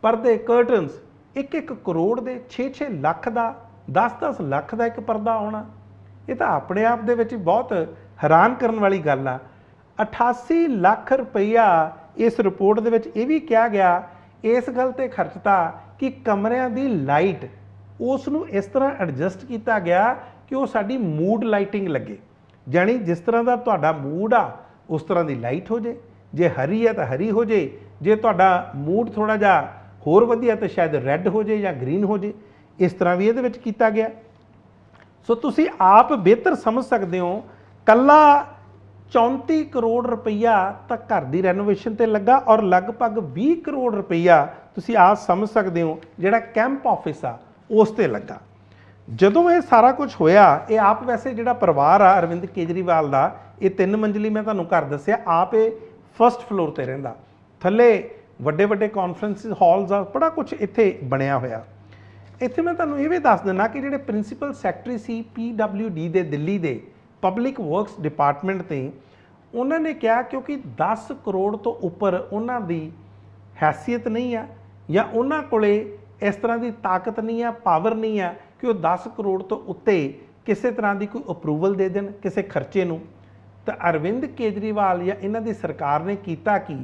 ਪਰਦੇ ਕਰਟਨਸ 1-1 ਕਰੋੜ ਦੇ, 6-6 ਲੱਖ ਦਾ, 10-10 ਲੱਖ ਦਾ ਇੱਕ ਪਰਦਾ ਆਉਣਾ। ਇਹ ਤਾਂ ਆਪਣੇ ਆਪ ਦੇ ਵਿੱਚ ਬਹੁਤ ਹੈਰਾਨ ਕਰਨ ਵਾਲੀ ਗੱਲ ਆ। 88 ਲੱਖ ਰੁਪਈਆ ਇਸ ਰਿਪੋਰਟ ਦੇ ਵਿੱਚ ਇਹ ਵੀ ਕਿਹਾ ਗਿਆ ਇਸ ਗੱਲ ਤੇ ਖਰਚਤਾ ਕਿ ਕਮਰਿਆਂ ਦੀ ਲਾਈਟ ਉਸ ਨੂੰ ਇਸ ਤਰ੍ਹਾਂ ਐਡਜਸਟ ਕੀਤਾ ਗਿਆ ਕਿ ਉਹ ਸਾਡੀ ਮੂਡ ਲਾਈਟਿੰਗ ਲੱਗੇ, ਜਾਣੀ ਜਿਸ ਤਰ੍ਹਾਂ ਦਾ ਤੁਹਾਡਾ ਮੂਡ ਆ ਉਸ ਤਰ੍ਹਾਂ ਦੀ ਲਾਈਟ ਹੋ ਜੇ, ਜੇ ਹਰੀ ਹੈ ਤਾਂ ਹਰੀ ਹੋ ਜੇ, ਜੇ ਤੁਹਾਡਾ ਮੂਡ ਥੋੜਾ ਜਿਹਾ ਹੋਰ ਵਧੀਆ ਤਾਂ ਸ਼ਾਇਦ ਰੈੱਡ ਹੋ ਜੇ ਜਾਂ ਗ੍ਰੀਨ ਹੋ ਜੇ। ਇਸ ਤਰ੍ਹਾਂ ਵੀ ਇਹਦੇ ਵਿੱਚ ਕੀਤਾ ਗਿਆ। ਸੋ ਤੁਸੀਂ ਆਪ ਬਿਹਤਰ ਸਮਝ ਸਕਦੇ ਹੋ, ਕੱਲਾ 34 ਕਰੋੜ ਰੁਪਈਆ ਤਾਂ ਘਰ ਦੀ ਰੈਨੋਵੇਸ਼ਨ ਤੇ ਲੱਗਾ ਔਰ ਲਗਭਗ 20 ਕਰੋੜ ਰੁਪਈਆ ਤੁਸੀਂ ਆਪ ਸਮਝ ਸਕਦੇ ਹੋ ਜਿਹੜਾ ਕੈਂਪ ਆਫਿਸ ਆ ਉਸ ਤੇ ਲੱਗਾ। ਜਦੋਂ ਇਹ ਸਾਰਾ ਕੁਝ ਹੋਇਆ, ਇਹ ਆਪ ਵੈਸੇ ਜਿਹੜਾ ਪਰਿਵਾਰ ਆ ਅਰਵਿੰਦ ਕੇਜਰੀਵਾਲ ਦਾ, ਇਹ 3 ਮੰਜ਼ਲੀ ਮੈਂ ਤੁਹਾਨੂੰ ਘਰ ਦੱਸਿਆ, ਆਪ ਇਹ ਫਸਟ ਫਲੋਰ ਤੇ ਰਹਿੰਦਾ, ਥੱਲੇ ਵੱਡੇ ਵੱਡੇ ਕਾਨਫਰੰਸ ਹਾਲਸ ਆ, ਬੜਾ ਕੁਝ ਇੱਥੇ ਬਣਿਆ ਹੋਇਆ। ਇੱਥੇ ਮੈਂ ਤੁਹਾਨੂੰ ਇਹ ਵੀ ਦੱਸ ਦਿੰਦਾ ਕਿ ਜਿਹੜੇ ਪ੍ਰਿੰਸੀਪਲ ਸੈਕਟਰੀ ਸੀ PWD ਦੇ ਦਿੱਲੀ ਦੇ ਪਬਲਿਕ ਵਰਕਸ ਡਿਪਾਰਟਮੈਂਟ ਤੇ, ਉਹਨਾਂ ਨੇ ਕਿਹਾ ਕਿਉਂਕਿ 10 ਕਰੋੜ ਤੋਂ ਉੱਪਰ ਉਹਨਾਂ ਦੀ ਹੈਸੀਅਤ ਨਹੀਂ ਆ ਜਾਂ ਉਹਨਾਂ ਕੋਲੇ ਇਸ ਤਰ੍ਹਾਂ ਦੀ ਤਾਕਤ ਨਹੀਂ ਆ, ਪਾਵਰ ਨਹੀਂ ਆ ਕਿ ਉਹ 10 ਕਰੋੜ ਤੋਂ ਉੱਤੇ ਕਿਸੇ ਤਰ੍ਹਾਂ ਦੀ ਕੋਈ ਅਪਰੂਵਲ ਦੇ ਦੇਣ ਕਿਸੇ ਖਰਚੇ ਨੂੰ। ਤਾਂ ਅਰਵਿੰਦ ਕੇਜਰੀਵਾਲ ਜਾਂ ਇਹਨਾਂ ਦੀ ਸਰਕਾਰ ਨੇ ਕੀਤਾ ਕਿ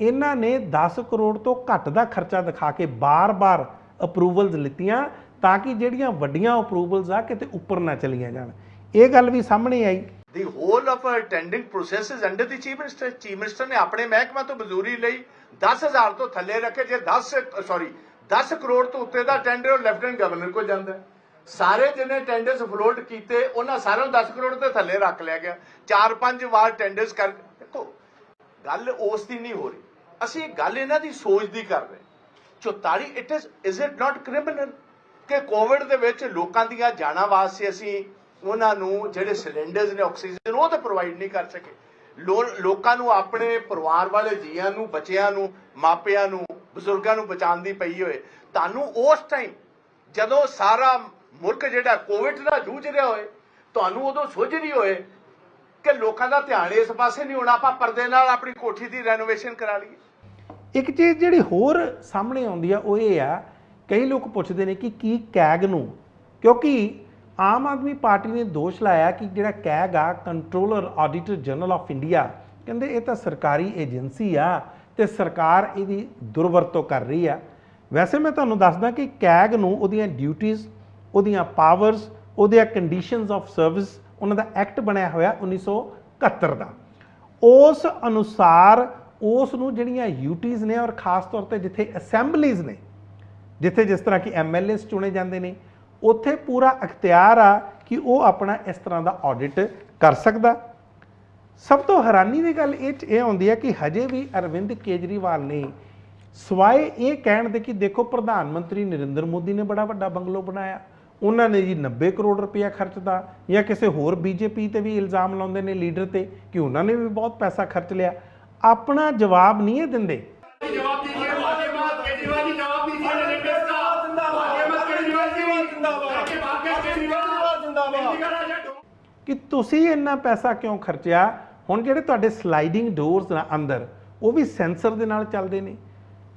ਇਹਨਾਂ ਨੇ 10 ਕਰੋੜ ਤੋਂ ਘੱਟ ਦਾ ਖਰਚਾ ਦਿਖਾ ਕੇ ਬਾਰ-ਬਾਰ ਅਪਰੂਵਲਸ ਲਿੱਤੀਆਂ ਤਾਂ ਕਿ ਜਿਹੜੀਆਂ ਵੱਡੀਆਂ ਅਪਰੂਵਲਸ ਆ ਕਿਤੇ ਉੱਪਰ ਨਾ ਚਲੀਆਂ ਜਾਣ। ਇਹ ਗੱਲ ਵੀ ਸਾਹਮਣੇ ਆਈ। The whole of our tendering process is under the chief minister. Chief minister ਨੇ ਆਪਣੇ ਮਹਿਕਮਾ ਤੋਂ ਮਜ਼ਦੂਰੀ ਲਈ 10,000 ਤੋਂ ਥੱਲੇ ਰੱਖੇ, ਜੇ 10 ਕਰੋੜ ਤੋਂ ਉੱਤੇ ਦਾ ਟੈਂਡਰ ਉਹ ਲੈਫਟੀਨੈਂਟ ਗਵਰਨਰ ਕੋਲ ਜਾਂਦਾ। ਸਾਰੇ ਜਿਹਨੇ ਟੈਂਡਰਸ ਫਲੋਟ ਕੀਤੇ ਉਹਨਾਂ ਸਾਰਿਆਂ ਨੂੰ 10 ਕਰੋੜ ਤੋਂ ਥੱਲੇ ਰੱਖ ਲਿਆ ਗਿਆ। 4-5 ਵਾਰ ਟੈਂਡਰਸ ਕਰ, ਦੇਖੋ ਗੱਲ ਉਸ ਦੀ ਨਹੀਂ ਹੋ ਰਹੀ, ਅਸੀਂ ਗੱਲ ਇਹਨਾਂ ਦੀ ਸੋਚ ਦੀ ਕਰ ਰਹੇ। 44 is it not criminal ਕਿ ਕੋਵਿਡ ਦੇ ਵਿੱਚ ਲੋਕਾਂ ਦੀਆਂ ਜਾਨਾਂ ਵਾਸਤੇ ਅਸੀਂ ਉਹਨਾਂ ਨੂੰ ਜਿਹੜੇ ਸਿਲੰਡਰਸ ਨੇ ਆਕਸੀਜਨ ਉਹ ਤਾਂ ਪ੍ਰੋਵਾਈਡ ਨਹੀਂ ਕਰ ਸਕੇ। ਲੋਕਾਂ ਨੂੰ ਆਪਣੇ ਪਰਿਵਾਰ ਵਾਲੇ ਜੀਆਂ ਨੂੰ, ਬੱਚਿਆਂ ਨੂੰ, ਮਾਪਿਆਂ ਨੂੰ, ਬਜ਼ੁਰਗਾਂ ਨੂੰ ਬਚਾਉਣ ਦੀ ਪਈ ਹੋਏ। ਤੁਹਾਨੂੰ ਉਸ ਟਾਈਮ ਜਦੋਂ ਸਾਰਾ ਮੁਲਕ ਜਿਹੜਾ ਕੋਵਿਡ ਨਾਲ ਜੂਝ ਰਿਹਾ ਹੋਏ, ਤੁਹਾਨੂੰ ਉਦੋਂ ਸੁੱਝ ਨਹੀਂ ਹੋਏ ਕਿ ਲੋਕਾਂ ਦਾ ਧਿਆਨ ਇਸ ਪਾਸੇ ਨਹੀਂ ਹੋਣਾ, ਆਪਾਂ ਪਰਦੇ ਨਾਲ ਆਪਣੀ ਕੋਠੀ ਦੀ ਰੈਨੋਵੇਸ਼ਨ ਕਰਾ ਲਈਏ। ਇੱਕ ਚੀਜ਼ ਜਿਹੜੀ ਹੋਰ ਸਾਹਮਣੇ ਆਉਂਦੀ ਆ ਉਹ ਇਹ ਆ, ਕਈ ਲੋਕ ਪੁੱਛਦੇ ਨੇ ਕਿ ਕੀ ਕੈਗ ਨੂੰ, ਕਿਉਂਕਿ ਆਮ ਆਦਮੀ ਪਾਰਟੀ ਨੇ ਦੋਸ਼ ਲਾਇਆ ਕਿ ਜਿਹੜਾ ਕੈਗ ਆ controller auditor general of India, ਕਹਿੰਦੇ ਇਹ ਤਾਂ ਸਰਕਾਰੀ ਏਜੰਸੀ ਆ ਤੇ ਸਰਕਾਰ ਇਹਦੀ ਦੁਰਵਰਤੋਂ ਕਰ ਰਹੀ ਆ। ਵੈਸੇ ਮੈਂ ਤੁਹਾਨੂੰ ਦੱਸਦਾ ਕਿ ਕੈਗ ਨੂੰ ਉਹਦੀਆਂ ਡਿਊਟੀਜ਼, ਉਹਦੀਆਂ ਪਾਵਰਸ, ਉਹਦੀਆਂ ਕੰਡੀਸ਼ਨਸ ਆਫ ਸਰਵਿਸ, ਉਹਨਾਂ ਦਾ ਐਕਟ ਬਣਿਆ ਹੋਇਆ 1971 ਦਾ। ਉਸ ਅਨੁਸਾਰ ਉਸ ਨੂੰ ਜਿਹੜੀਆਂ ਯੂਟੀਜ਼ ਨੇ ਔਰ ਖਾਸ ਤੌਰ ਤੇ ਜਿੱਥੇ ਅਸੈਂਬਲੀਜ਼ ਨੇ, ਜਿੱਥੇ ਜਿਸ ਤਰ੍ਹਾਂ ਕਿ MLAs ਚੁਣੇ ਜਾਂਦੇ ਨੇ, ਉੱਥੇ ਪੂਰਾ ਅਖਤਿਆਰ ਆ ਕਿ ਉਹ ਆਪਣਾ ਇਸ ਤਰ੍ਹਾਂ ਦਾ ਆਡਿਟ ਕਰ ਸਕਦਾ। ਸਭ ਤੋਂ ਹੈਰਾਨੀ ਦੀ ਗੱਲ ਇਹ ਆਉਂਦੀ ਹੈ ਕਿ ਹਜੇ ਵੀ ਅਰਵਿੰਦ ਕੇਜਰੀਵਾਲ ਨੇ ਸਵਾਏ ਇਹ ਕਹਿਣ ਦੇ ਕਿ ਦੇਖੋ ਪ੍ਰਧਾਨ ਮੰਤਰੀ ਨਰਿੰਦਰ ਮੋਦੀ ਨੇ ਬੜਾ ਵੱਡਾ ਬੰਗਲੋ ਬਣਾਇਆ, ਉਹਨਾਂ ਨੇ ਜੀ 90 ਕਰੋੜ ਰੁਪਇਆ ਖਰਚਦਾ, ਜਾਂ ਕਿਸੇ ਹੋਰ BJP ਤੇ ਵੀ ਇਲਜ਼ਾਮ ਲਾਉਂਦੇ ਨੇ ਲੀਡਰ ਤੇ ਕਿ ਉਹਨਾਂ ਨੇ ਵੀ ਬਹੁਤ ਪੈਸਾ ਖਰਚ ਲਿਆ, ਆਪਣਾ ਜਵਾਬ ਨਹੀਂ ਇਹ ਦਿੰਦੇ। ਕਿ ਤੁਸੀਂ ਇੰਨਾ ਪੈਸਾ ਕਿਉਂ ਖਰਚਿਆ। ਹੁਣ ਜਿਹੜੇ ਤੁਹਾਡੇ ਸਲਾਈਡਿੰਗ ਡੋਰਸ ਅੰਦਰ ਉਹ ਵੀ ਸੈਂਸਰ ਦੇ ਨਾਲ ਚੱਲਦੇ ਨੇ,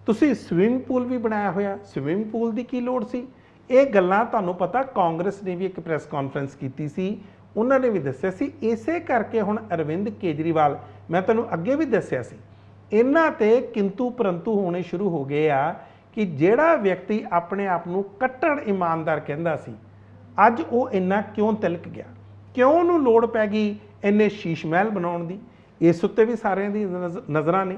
ਤੁਸੀਂ ਸਵਿਮਿੰਗ ਪੂਲ ਵੀ ਬਣਾਇਆ ਹੋਇਆ, ਸਵਿਮਿੰਗ ਪੂਲ ਦੀ ਕੀ ਲੋੜ ਸੀ। ਇਹ ਗੱਲਾਂ ਤੁਹਾਨੂੰ ਪਤਾ ਕਾਂਗਰਸ ਨੇ ਵੀ ਇੱਕ ਪ੍ਰੈਸ ਕਾਨਫਰੰਸ ਕੀਤੀ ਸੀ, ਉਹਨਾਂ ਨੇ ਵੀ ਦੱਸਿਆ ਸੀ। ਇਸੇ ਕਰਕੇ ਹੁਣ ਅਰਵਿੰਦ ਕੇਜਰੀਵਾਲ, ਮੈਂ ਤੁਹਾਨੂੰ ਅੱਗੇ ਵੀ ਦੱਸਿਆ ਸੀ, ਇਹਨਾਂ ਤੇ ਕਿੰਤੂ ਪਰੰਤੂ ਹੋਣੇ ਸ਼ੁਰੂ ਹੋ ਗਏ ਆ ਕਿ ਜਿਹੜਾ ਵਿਅਕਤੀ ਆਪਣੇ ਆਪ ਨੂੰ ਕੱਟੜ ਇਮਾਨਦਾਰ ਕਹਿੰਦਾ ਸੀ, ਅੱਜ ਉਹ ਇੰਨਾ ਕਿਉਂ ਤਿਲਕ ਗਿਆ, ਕਿਉਂ ਉਹਨੂੰ ਲੋੜ ਪੈ ਗਈ ਇੰਨੇ ਸ਼ੀਸ਼ ਮਹਿਲ ਬਣਾਉਣ ਦੀ। ਇਸ ਉੱਤੇ ਵੀ ਸਾਰਿਆਂ ਦੀ ਨਜ਼ਰਾਂ ਨੇ।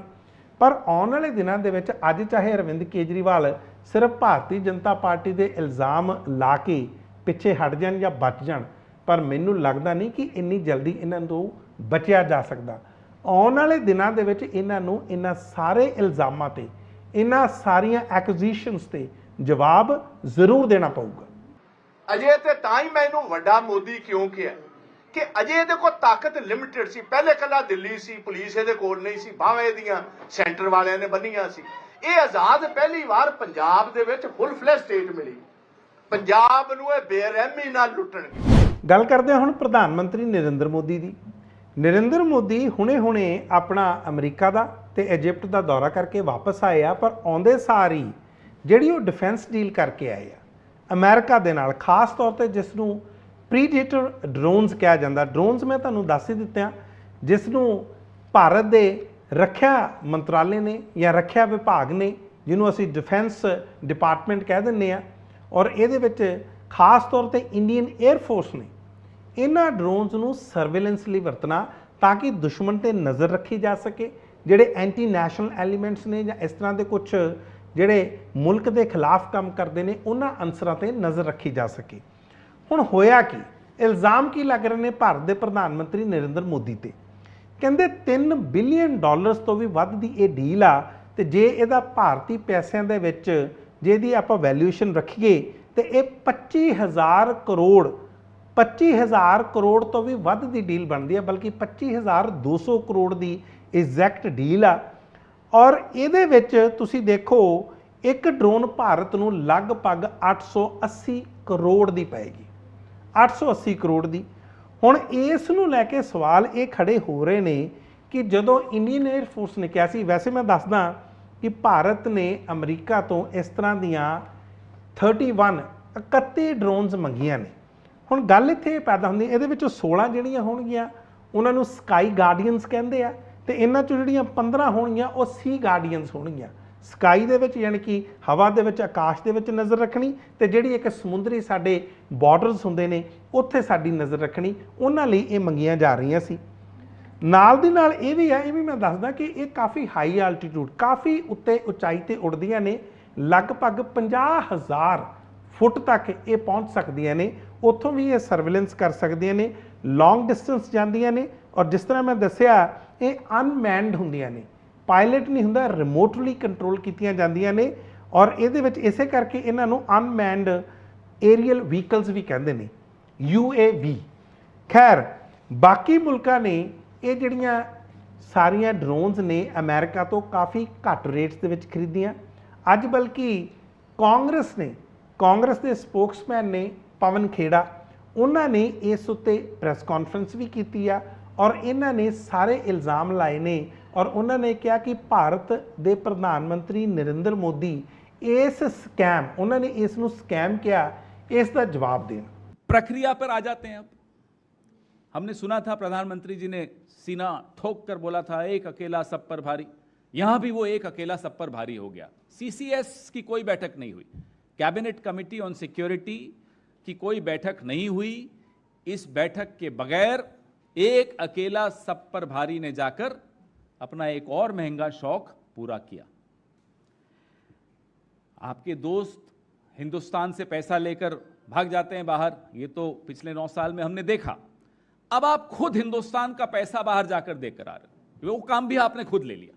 ਪਰ ਆਉਣ ਵਾਲੇ ਦਿਨਾਂ ਦੇ ਵਿੱਚ ਅੱਜ ਚਾਹੇ ਅਰਵਿੰਦ ਕੇਜਰੀਵਾਲ ਸਿਰਫ ਭਾਰਤੀ ਜਨਤਾ ਪਾਰਟੀ ਦੇ ਇਲਜ਼ਾਮ ਲਾ ਕੇ ਪਿੱਛੇ ਹਟ ਜਾਣ ਜਾਂ ਬਚ ਜਾਣ, ਪਰ ਮੈਨੂੰ ਲੱਗਦਾ ਨਹੀਂ ਕਿ ਇੰਨੀ ਜਲਦੀ ਇਹਨਾਂ ਤੋਂ ਬਚਿਆ ਜਾ ਸਕਦਾ। ਆਉਣ ਵਾਲੇ ਦਿਨਾਂ ਦੇ ਵਿੱਚ ਇਹਨਾਂ ਨੂੰ ਇਹਨਾਂ ਸਾਰੇ ਇਲਜ਼ਾਮਾਂ ਤੇ, ਇਹਨਾਂ ਸਾਰੀਆਂ ਐਕੁਜ਼ੀਸ਼ਨਸ ਤੇ ਜਵਾਬ ਜ਼ਰੂਰ ਦੇਣਾ ਪਊਗਾ। ਅਜੇ ਤੇ ਤਾਂ ਹੀ ਮੈਨੂੰ ਵੱਡਾ ਮੋਦੀ ਕਿਉਂ ਕਿਹਾ ਕਿ ਅਜੇ ਇਹਦੇ ਕੋਲ ਤਾਕਤ ਲਿਮਿਟਡ ਸੀ। ਪਹਿਲੇ ਕੱਲਾ ਦਿੱਲੀ ਸੀ, ਪੁਲਿਸ ਇਹਦੇ ਕੋਲ ਨਹੀਂ ਸੀ, ਬਾਹਾਂ ਇਹਦੀਆਂ ਸੈਂਟਰ ਵਾਲਿਆਂ ਨੇ ਬੰਨੀਆਂ ਸੀ। ਇਹ ਆਜ਼ਾਦ ਪਹਿਲੀ ਵਾਰ ਪੰਜਾਬ ਦੇ ਵਿੱਚ ਫੁੱਲ ਫਲੈਸ਼ ਸਟੇਟ ਮਿਲੀ। ਪੰਜਾਬ ਨੂੰ ਇਹ ਬੇਰਹਿਮੀ ਨਾਲ ਲੁੱਟਣਗੇ। ਗੱਲ ਕਰਦੇ ਹਾਂ ਹੁਣ ਪ੍ਰਧਾਨ ਮੰਤਰੀ ਨਰਿੰਦਰ ਮੋਦੀ ਦੀ। ਨਰਿੰਦਰ ਮੋਦੀ ਹੁਣੇ ਆਪਣਾ ਅਮਰੀਕਾ ਦਾ ਤੇ ਇਜਿਪਟ ਦਾ ਦੌਰਾ ਕਰਕੇ ਵਾਪਸ ਆਏ ਆ, ਪਰ ਆਉਂਦੇ ਸਾਰ ਹੀ ਜਿਹੜੀ ਉਹ ਡਿਫੈਂਸ ਡੀਲ ਕਰਕੇ ਆਏ ਆ ਅਮਰੀਕਾ ਦੇ ਨਾਲ, ਖਾਸ ਤੌਰ ਤੇ ਜਿਸ ਨੂੰ ਪ੍ਰੀਡੇਟਰ ਡਰੋਨਸ ਕਿਹਾ ਜਾਂਦਾ। ਡਰੋਨਸ ਮੈਂ ਤੁਹਾਨੂੰ ਦੱਸ ਹੀ ਦਿੱਤਿਆਂ, ਜਿਸ ਨੂੰ ਭਾਰਤ ਦੇ ਰੱਖਿਆ ਮੰਤਰਾਲੇ ਨੇ ਜਾਂ ਰੱਖਿਆ ਵਿਭਾਗ ਨੇ, ਜਿਹਨੂੰ ਅਸੀਂ ਡਿਫੈਂਸ ਡਿਪਾਰਟਮੈਂਟ ਕਹਿ ਦਿੰਦੇ ਆ, ਔਰ ਇਹਦੇ ਵਿੱਚ ਖਾਸ ਤੌਰ ਤੇ ਇੰਡੀਅਨ 에ਅਰ ਫੋਰਸ ਨੇ ਇਹਨਾਂ ਡਰੋਨਸ ਨੂੰ ਸਰਵੇਲੈਂਸ ਲਈ ਵਰਤਣਾ, ਤਾਂ ਕਿ ਦੁਸ਼ਮਣ ਤੇ ਨਜ਼ਰ ਰੱਖੀ ਜਾ ਸਕੇ। ਜਿਹੜੇ ਐਂਟੀ ਨੈਸ਼ਨਲ ਐਲੀਮੈਂਟਸ ਨੇ ਜਾਂ ਇਸ ਤਰ੍ਹਾਂ ਦੇ ਕੁਝ ਜਿਹੜੇ ਮੁਲਕ ਦੇ ਖਿਲਾਫ ਕੰਮ ਕਰਦੇ ਨੇ, ਉਹਨਾਂ ਅਨਸਰਾਂ ਤੇ ਨਜ਼ਰ ਰੱਖੀ ਜਾ ਸਕੇ। ਹੁਣ ਹੋਇਆ ਕੀ, ਇਲਜ਼ਾਮ ਕੀ ਲੱਗ ਰਹੇ ਨੇ ਭਾਰਤ ਦੇ ਪ੍ਰਧਾਨ ਮੰਤਰੀ ਨਰਿੰਦਰ ਮੋਦੀ ਤੇ? ਕਹਿੰਦੇ $3 ਬਿਲੀਅਨ ਤੋਂ ਵੀ ਵੱਧ ਦੀ ਇਹ ਡੀਲ ਆ, ਤੇ ਜੇ ਇਹਦਾ ਭਾਰਤੀ ਪੈਸਿਆਂ ਦੇ ਵਿੱਚ ਜੇ ਇਹਦੀ ਆਪਾਂ ਵੈਲਿਊਏਸ਼ਨ ਰੱਖੀਏ ਤੇ ਇਹ 25,000 ਕਰੋੜ ਤੋਂ ਵੀ ਵੱਧ ਦੀ ਡੀਲ ਬਣਦੀ ਹੈ, ਬਲਕਿ 25,200 ਕਰੋੜ ਦੀ ਐਗਜ਼ੈਕਟ ਡੀਲ ਆ। ਔਰ ਇਹਦੇ ਵਿੱਚ ਤੁਸੀਂ ਦੇਖੋ ਇੱਕ ਡਰੋਨ ਭਾਰਤ ਨੂੰ ਲਗਭਗ 880 ਕਰੋੜ ਦੀ ਪਏਗੀ, 880 ਕਰੋੜ ਦੀ। ਹੁਣ ਇਸ ਨੂੰ ਲੈ ਕੇ ਸਵਾਲ ਇਹ ਖੜੇ ਹੋ ਰਹੇ ਨੇ ਕਿ ਜਦੋਂ ਇੰਡੀਅਨ 에ਅਰ ਫੋਰਸ ਨੇ ਕਿਹਾ ਸੀ, ਵੈਸੇ ਮੈਂ ਦੱਸਦਾ ਕਿ ਭਾਰਤ ਨੇ ਅਮਰੀਕਾ ਤੋਂ ਇਸ ਤਰ੍ਹਾਂ ਦੀਆਂ 31 ਡਰੋਨਸ ਮੰਗੀਆਂ ਨੇ। ਹੁਣ ਗੱਲ ਇੱਥੇ ਪੈਦਾ ਹੁੰਦੀ, ਇਹਦੇ ਵਿੱਚੋਂ 16 ਜਿਹੜੀਆਂ ਹੋਣਗੀਆਂ ਉਹਨਾਂ ਨੂੰ ਸਕਾਈ ਗਾਰਡੀਅਨਸ ਕਹਿੰਦੇ ਆ, ਤੇ ਇਹਨਾਂ ਚੋਂ ਜਿਹੜੀਆਂ 15 ਹੋਣਗੀਆਂ ਉਹ ਸੀ ਗਾਰਡੀਅਨਸ ਹੋਣਗੀਆਂ। ਸਕਾਈ ਦੇ ਵਿੱਚ ਯਾਨੀ ਕਿ ਹਵਾ ਦੇ ਵਿੱਚ, ਆਕਾਸ਼ ਦੇ ਵਿੱਚ ਨਜ਼ਰ ਰੱਖਣੀ, ਤੇ ਜਿਹੜੀ ਇੱਕ ਸਮੁੰਦਰੀ ਸਾਡੇ ਬਾਰਡਰਸ ਹੁੰਦੇ ਨੇ ਉੱਥੇ ਸਾਡੀ ਨਜ਼ਰ ਰੱਖਣੀ, ਉਹਨਾਂ ਲਈ ਇਹ ਮੰਗੀਆਂ ਜਾ ਰਹੀਆਂ ਸੀ। ਨਾਲ ਦੀ ਨਾਲ ਇਹ ਵੀ ਹੈ, ਇਹ ਵੀ ਮੈਂ ਦੱਸਦਾ ਕਿ ਇਹ ਕਾਫੀ ਹਾਈ ਆਲਟੀਟਿਊਡ, ਕਾਫੀ ਉੱਤੇ ਉਚਾਈ ਤੇ ਉੱਡਦੀਆਂ ਨੇ, ਲਗਭਗ 50,000 ਫੁੱਟ ਤੱਕ ਇਹ ਪਹੁੰਚ ਸਕਦੀਆਂ ਨੇ। ਉੱਥੋਂ ਵੀ ਇਹ ਸਰਵੇਲੈਂਸ ਕਰ ਸਕਦੀਆਂ ਨੇ, ਲੌਂਗ ਡਿਸਟੈਂਸ ਜਾਂਦੀਆਂ ਨੇ। ਔਰ ਜਿਸ ਤਰ੍ਹਾਂ ਮੈਂ ਦੱਸਿਆ ਇਹ ਅਨਮੈਨਡ ਹੁੰਦੀਆਂ ਨੇ, ਪਾਇਲਟ ਨਹੀਂ ਹੁੰਦਾ, ਰਿਮੋਟਲੀ ਕੰਟਰੋਲ ਕੀਤੀਆਂ ਜਾਂਦੀਆਂ ਨੇ। ਔਰ ਇਹਦੇ ਵਿੱਚ ਇਸੇ ਕਰਕੇ ਇਹਨਾਂ ਨੂੰ ਅਨਮੈਨਡ ਏਰੀਅਲ ਵਹੀਕਲਸ ਵੀ ਕਹਿੰਦੇ ਨੇ, UAV। ਖੈਰ ਬਾਕੀ ਮੁਲਕਾਂ ਨੇ ਇਹ ਜਿਹੜੀਆਂ ਸਾਰੀਆਂ ਡਰੋਨਸ ਨੇ ਅਮਰੀਕਾ ਤੋਂ ਕਾਫੀ ਘੱਟ ਰੇਟਸ ਦੇ ਵਿੱਚ ਖਰੀਦੀਆਂ। ਅੱਜ ਬਲਕਿ ਕਾਂਗਰਸ ਦੇ ਸਪੋਕਸਮੈਨ ਨੇ ਪਵਨ ਖੇੜਾ, ਉਹਨਾਂ ਨੇ ਇਸ ਉੱਤੇ ਪ੍ਰੈਸ ਕਾਨਫਰੰਸ ਵੀ ਕੀਤੀ ਆ, ਔਰ ਇਹਨਾਂ ਨੇ ਸਾਰੇ ਇਲਜ਼ਾਮ ਲਾਏ ਨੇ। ਔਰ ਉਹਨਾਂ ਨੇ ਕਿਹਾ ਕਿ ਭਾਰਤ ਦੇ ਪ੍ਰਧਾਨ ਮੰਤਰੀ ਨਰਿੰਦਰ ਮੋਦੀ ਇਸ ਸਕੈਮ, ਉਹਨਾਂ ਨੇ ਇਸ ਨੂੰ ਸਕੈਮ ਕਿਹਾ, ਇਸ ਦਾ ਜਵਾਬ ਦੇਣ। प्रक्रिया पर आ जाते हैं। अब हमने सुना था प्रधानमंत्री जी ने सीना ठोक कर बोला था एक अकेला सब पर भारी, यहां भी वो एक अकेला सब पर भारी हो गया। CCS की कोई बैठक नहीं हुई, कैबिनेट कमेटी ऑन सिक्योरिटी की कोई बैठक नहीं हुई। इस बैठक के बगैर एक अकेला सब पर भारी ने जाकर अपना एक और महंगा शौक पूरा किया। आपके दोस्त हिंदुस्तान से पैसा लेकर भाग जाते हैं बाहर, ये तो पिछले 9 साल में हमने देखा। अब आप खुद हिंदुस्तान का पैसा बाहर जाकर देकर आ रहे, वो काम भी आपने खुद ले लिया।